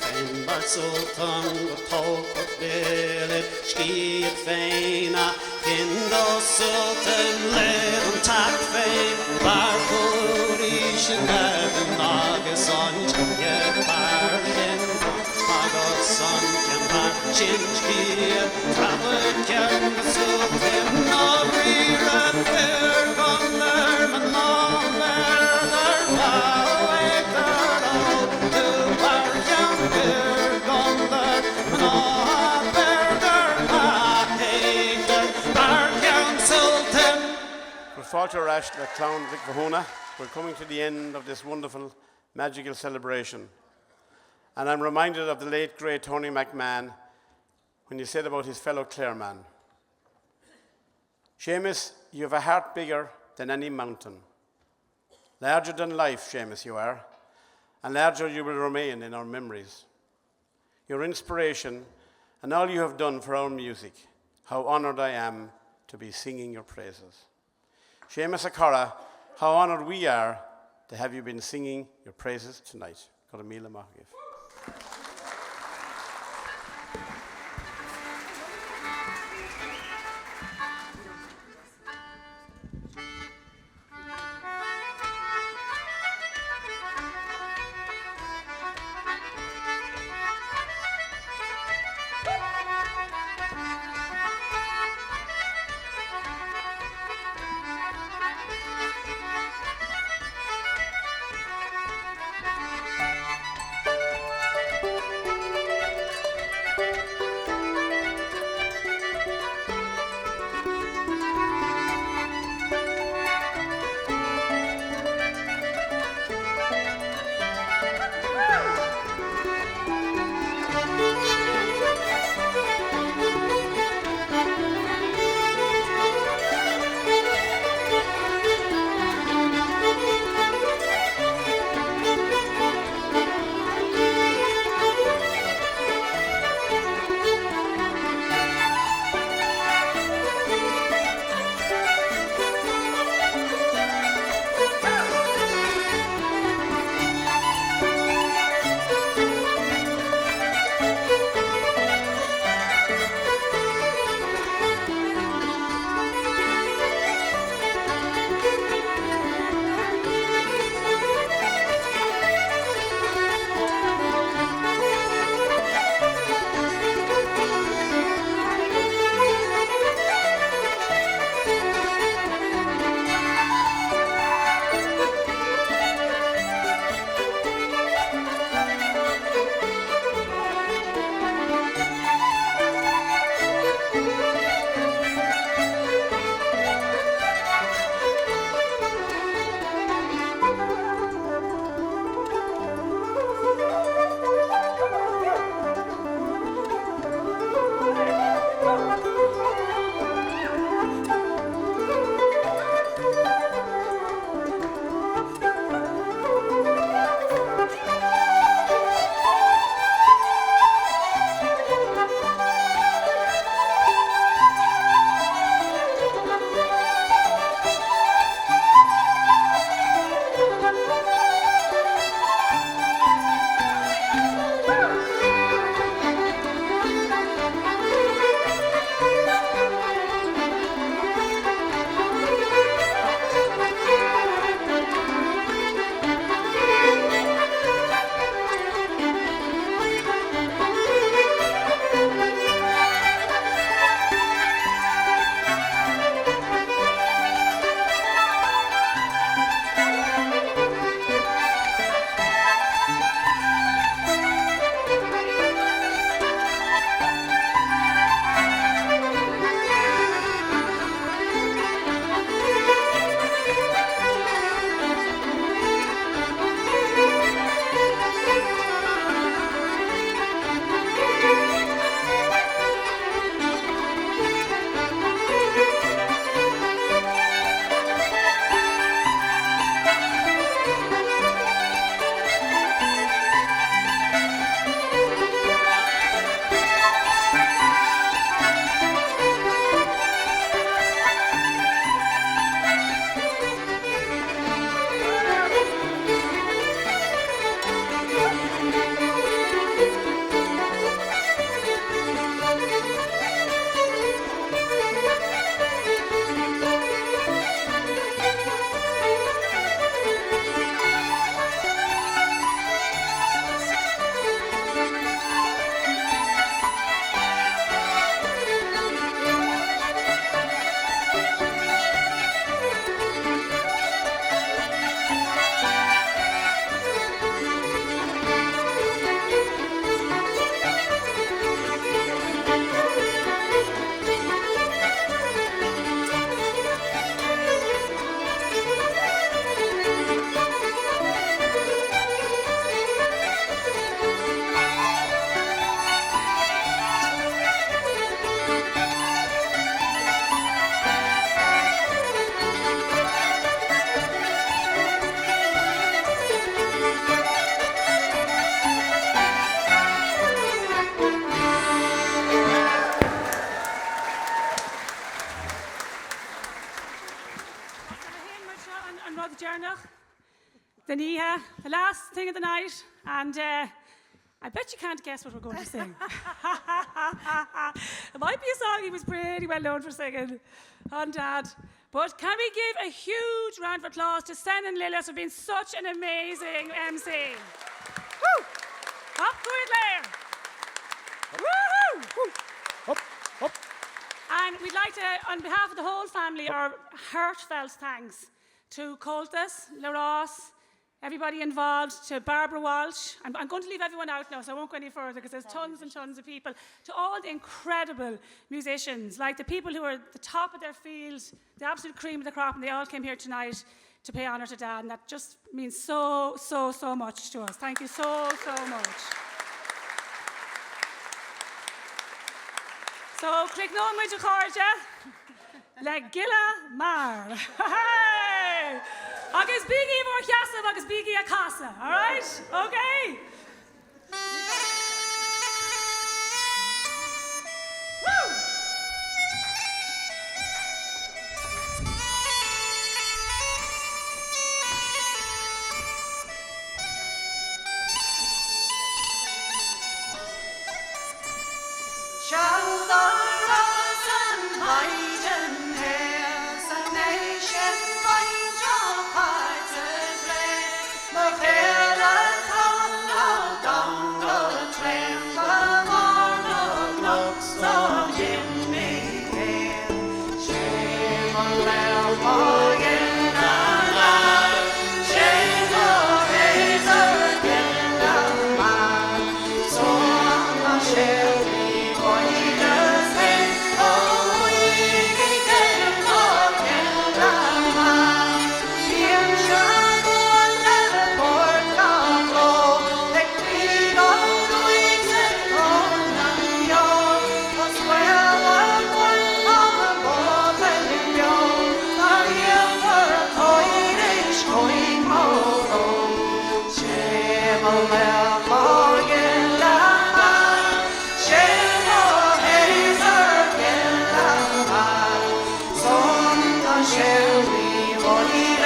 fen bar sultan the talk of billet ski feina hindo sultan live and tak fein bar kolodishin in agasanch get bar shin agasanch and bar chinski travel can sultan of rire fair gondar man berder ba to bar count fair gondar man berder ba hater bar count sultan Falter Rash, the clown Mcmahuna, we're coming to the end of this wonderful, magical celebration. And I'm reminded of the late, great Tony McMahon when he said about his fellow Clareman, Seamus, you have a heart bigger than any mountain. Larger than life, Seamus, you are, and larger you will remain in our memories. Your inspiration and all you have done for our music, how honoured I am to be singing your praises. Seamus Akara, how honoured we are to have you been singing your praises tonight. God Mila Mahagif. Jarnach, the Niha, the last thing of the night, and I bet you can't guess what we're going to sing. It might be a song he was pretty well known for singing on Dad. But can we give a huge round of applause to Sen and Lilith for being such an amazing MC? Woo! Up, good Claire! Woohoo! Up, up. And we'd like to, on behalf of the whole family, our heartfelt thanks to Coltus, LaRoss, everybody involved, to Barbara Walsh. I'm going to leave everyone out now, so I won't go any further because there's tons and tons of people. To all the incredible musicians, like the people who are at the top of their field, the absolute cream of the crop, and they all came here tonight to pay honour to Dad, and that just means so, so, so much to us. Thank you so, so much. So, click no muid a chorja, le gilla mar. Hey! Agus bigi vor chiasa, agus bigi a casa, all right? Okay? Woo! Shall the rosen maiden hairs a nation find your hearts and flame? Mcmahuna come now down the train, the morn of looks on in me came. Shame on them again and I, shame on Hazer again and I, so I shall be. Shall we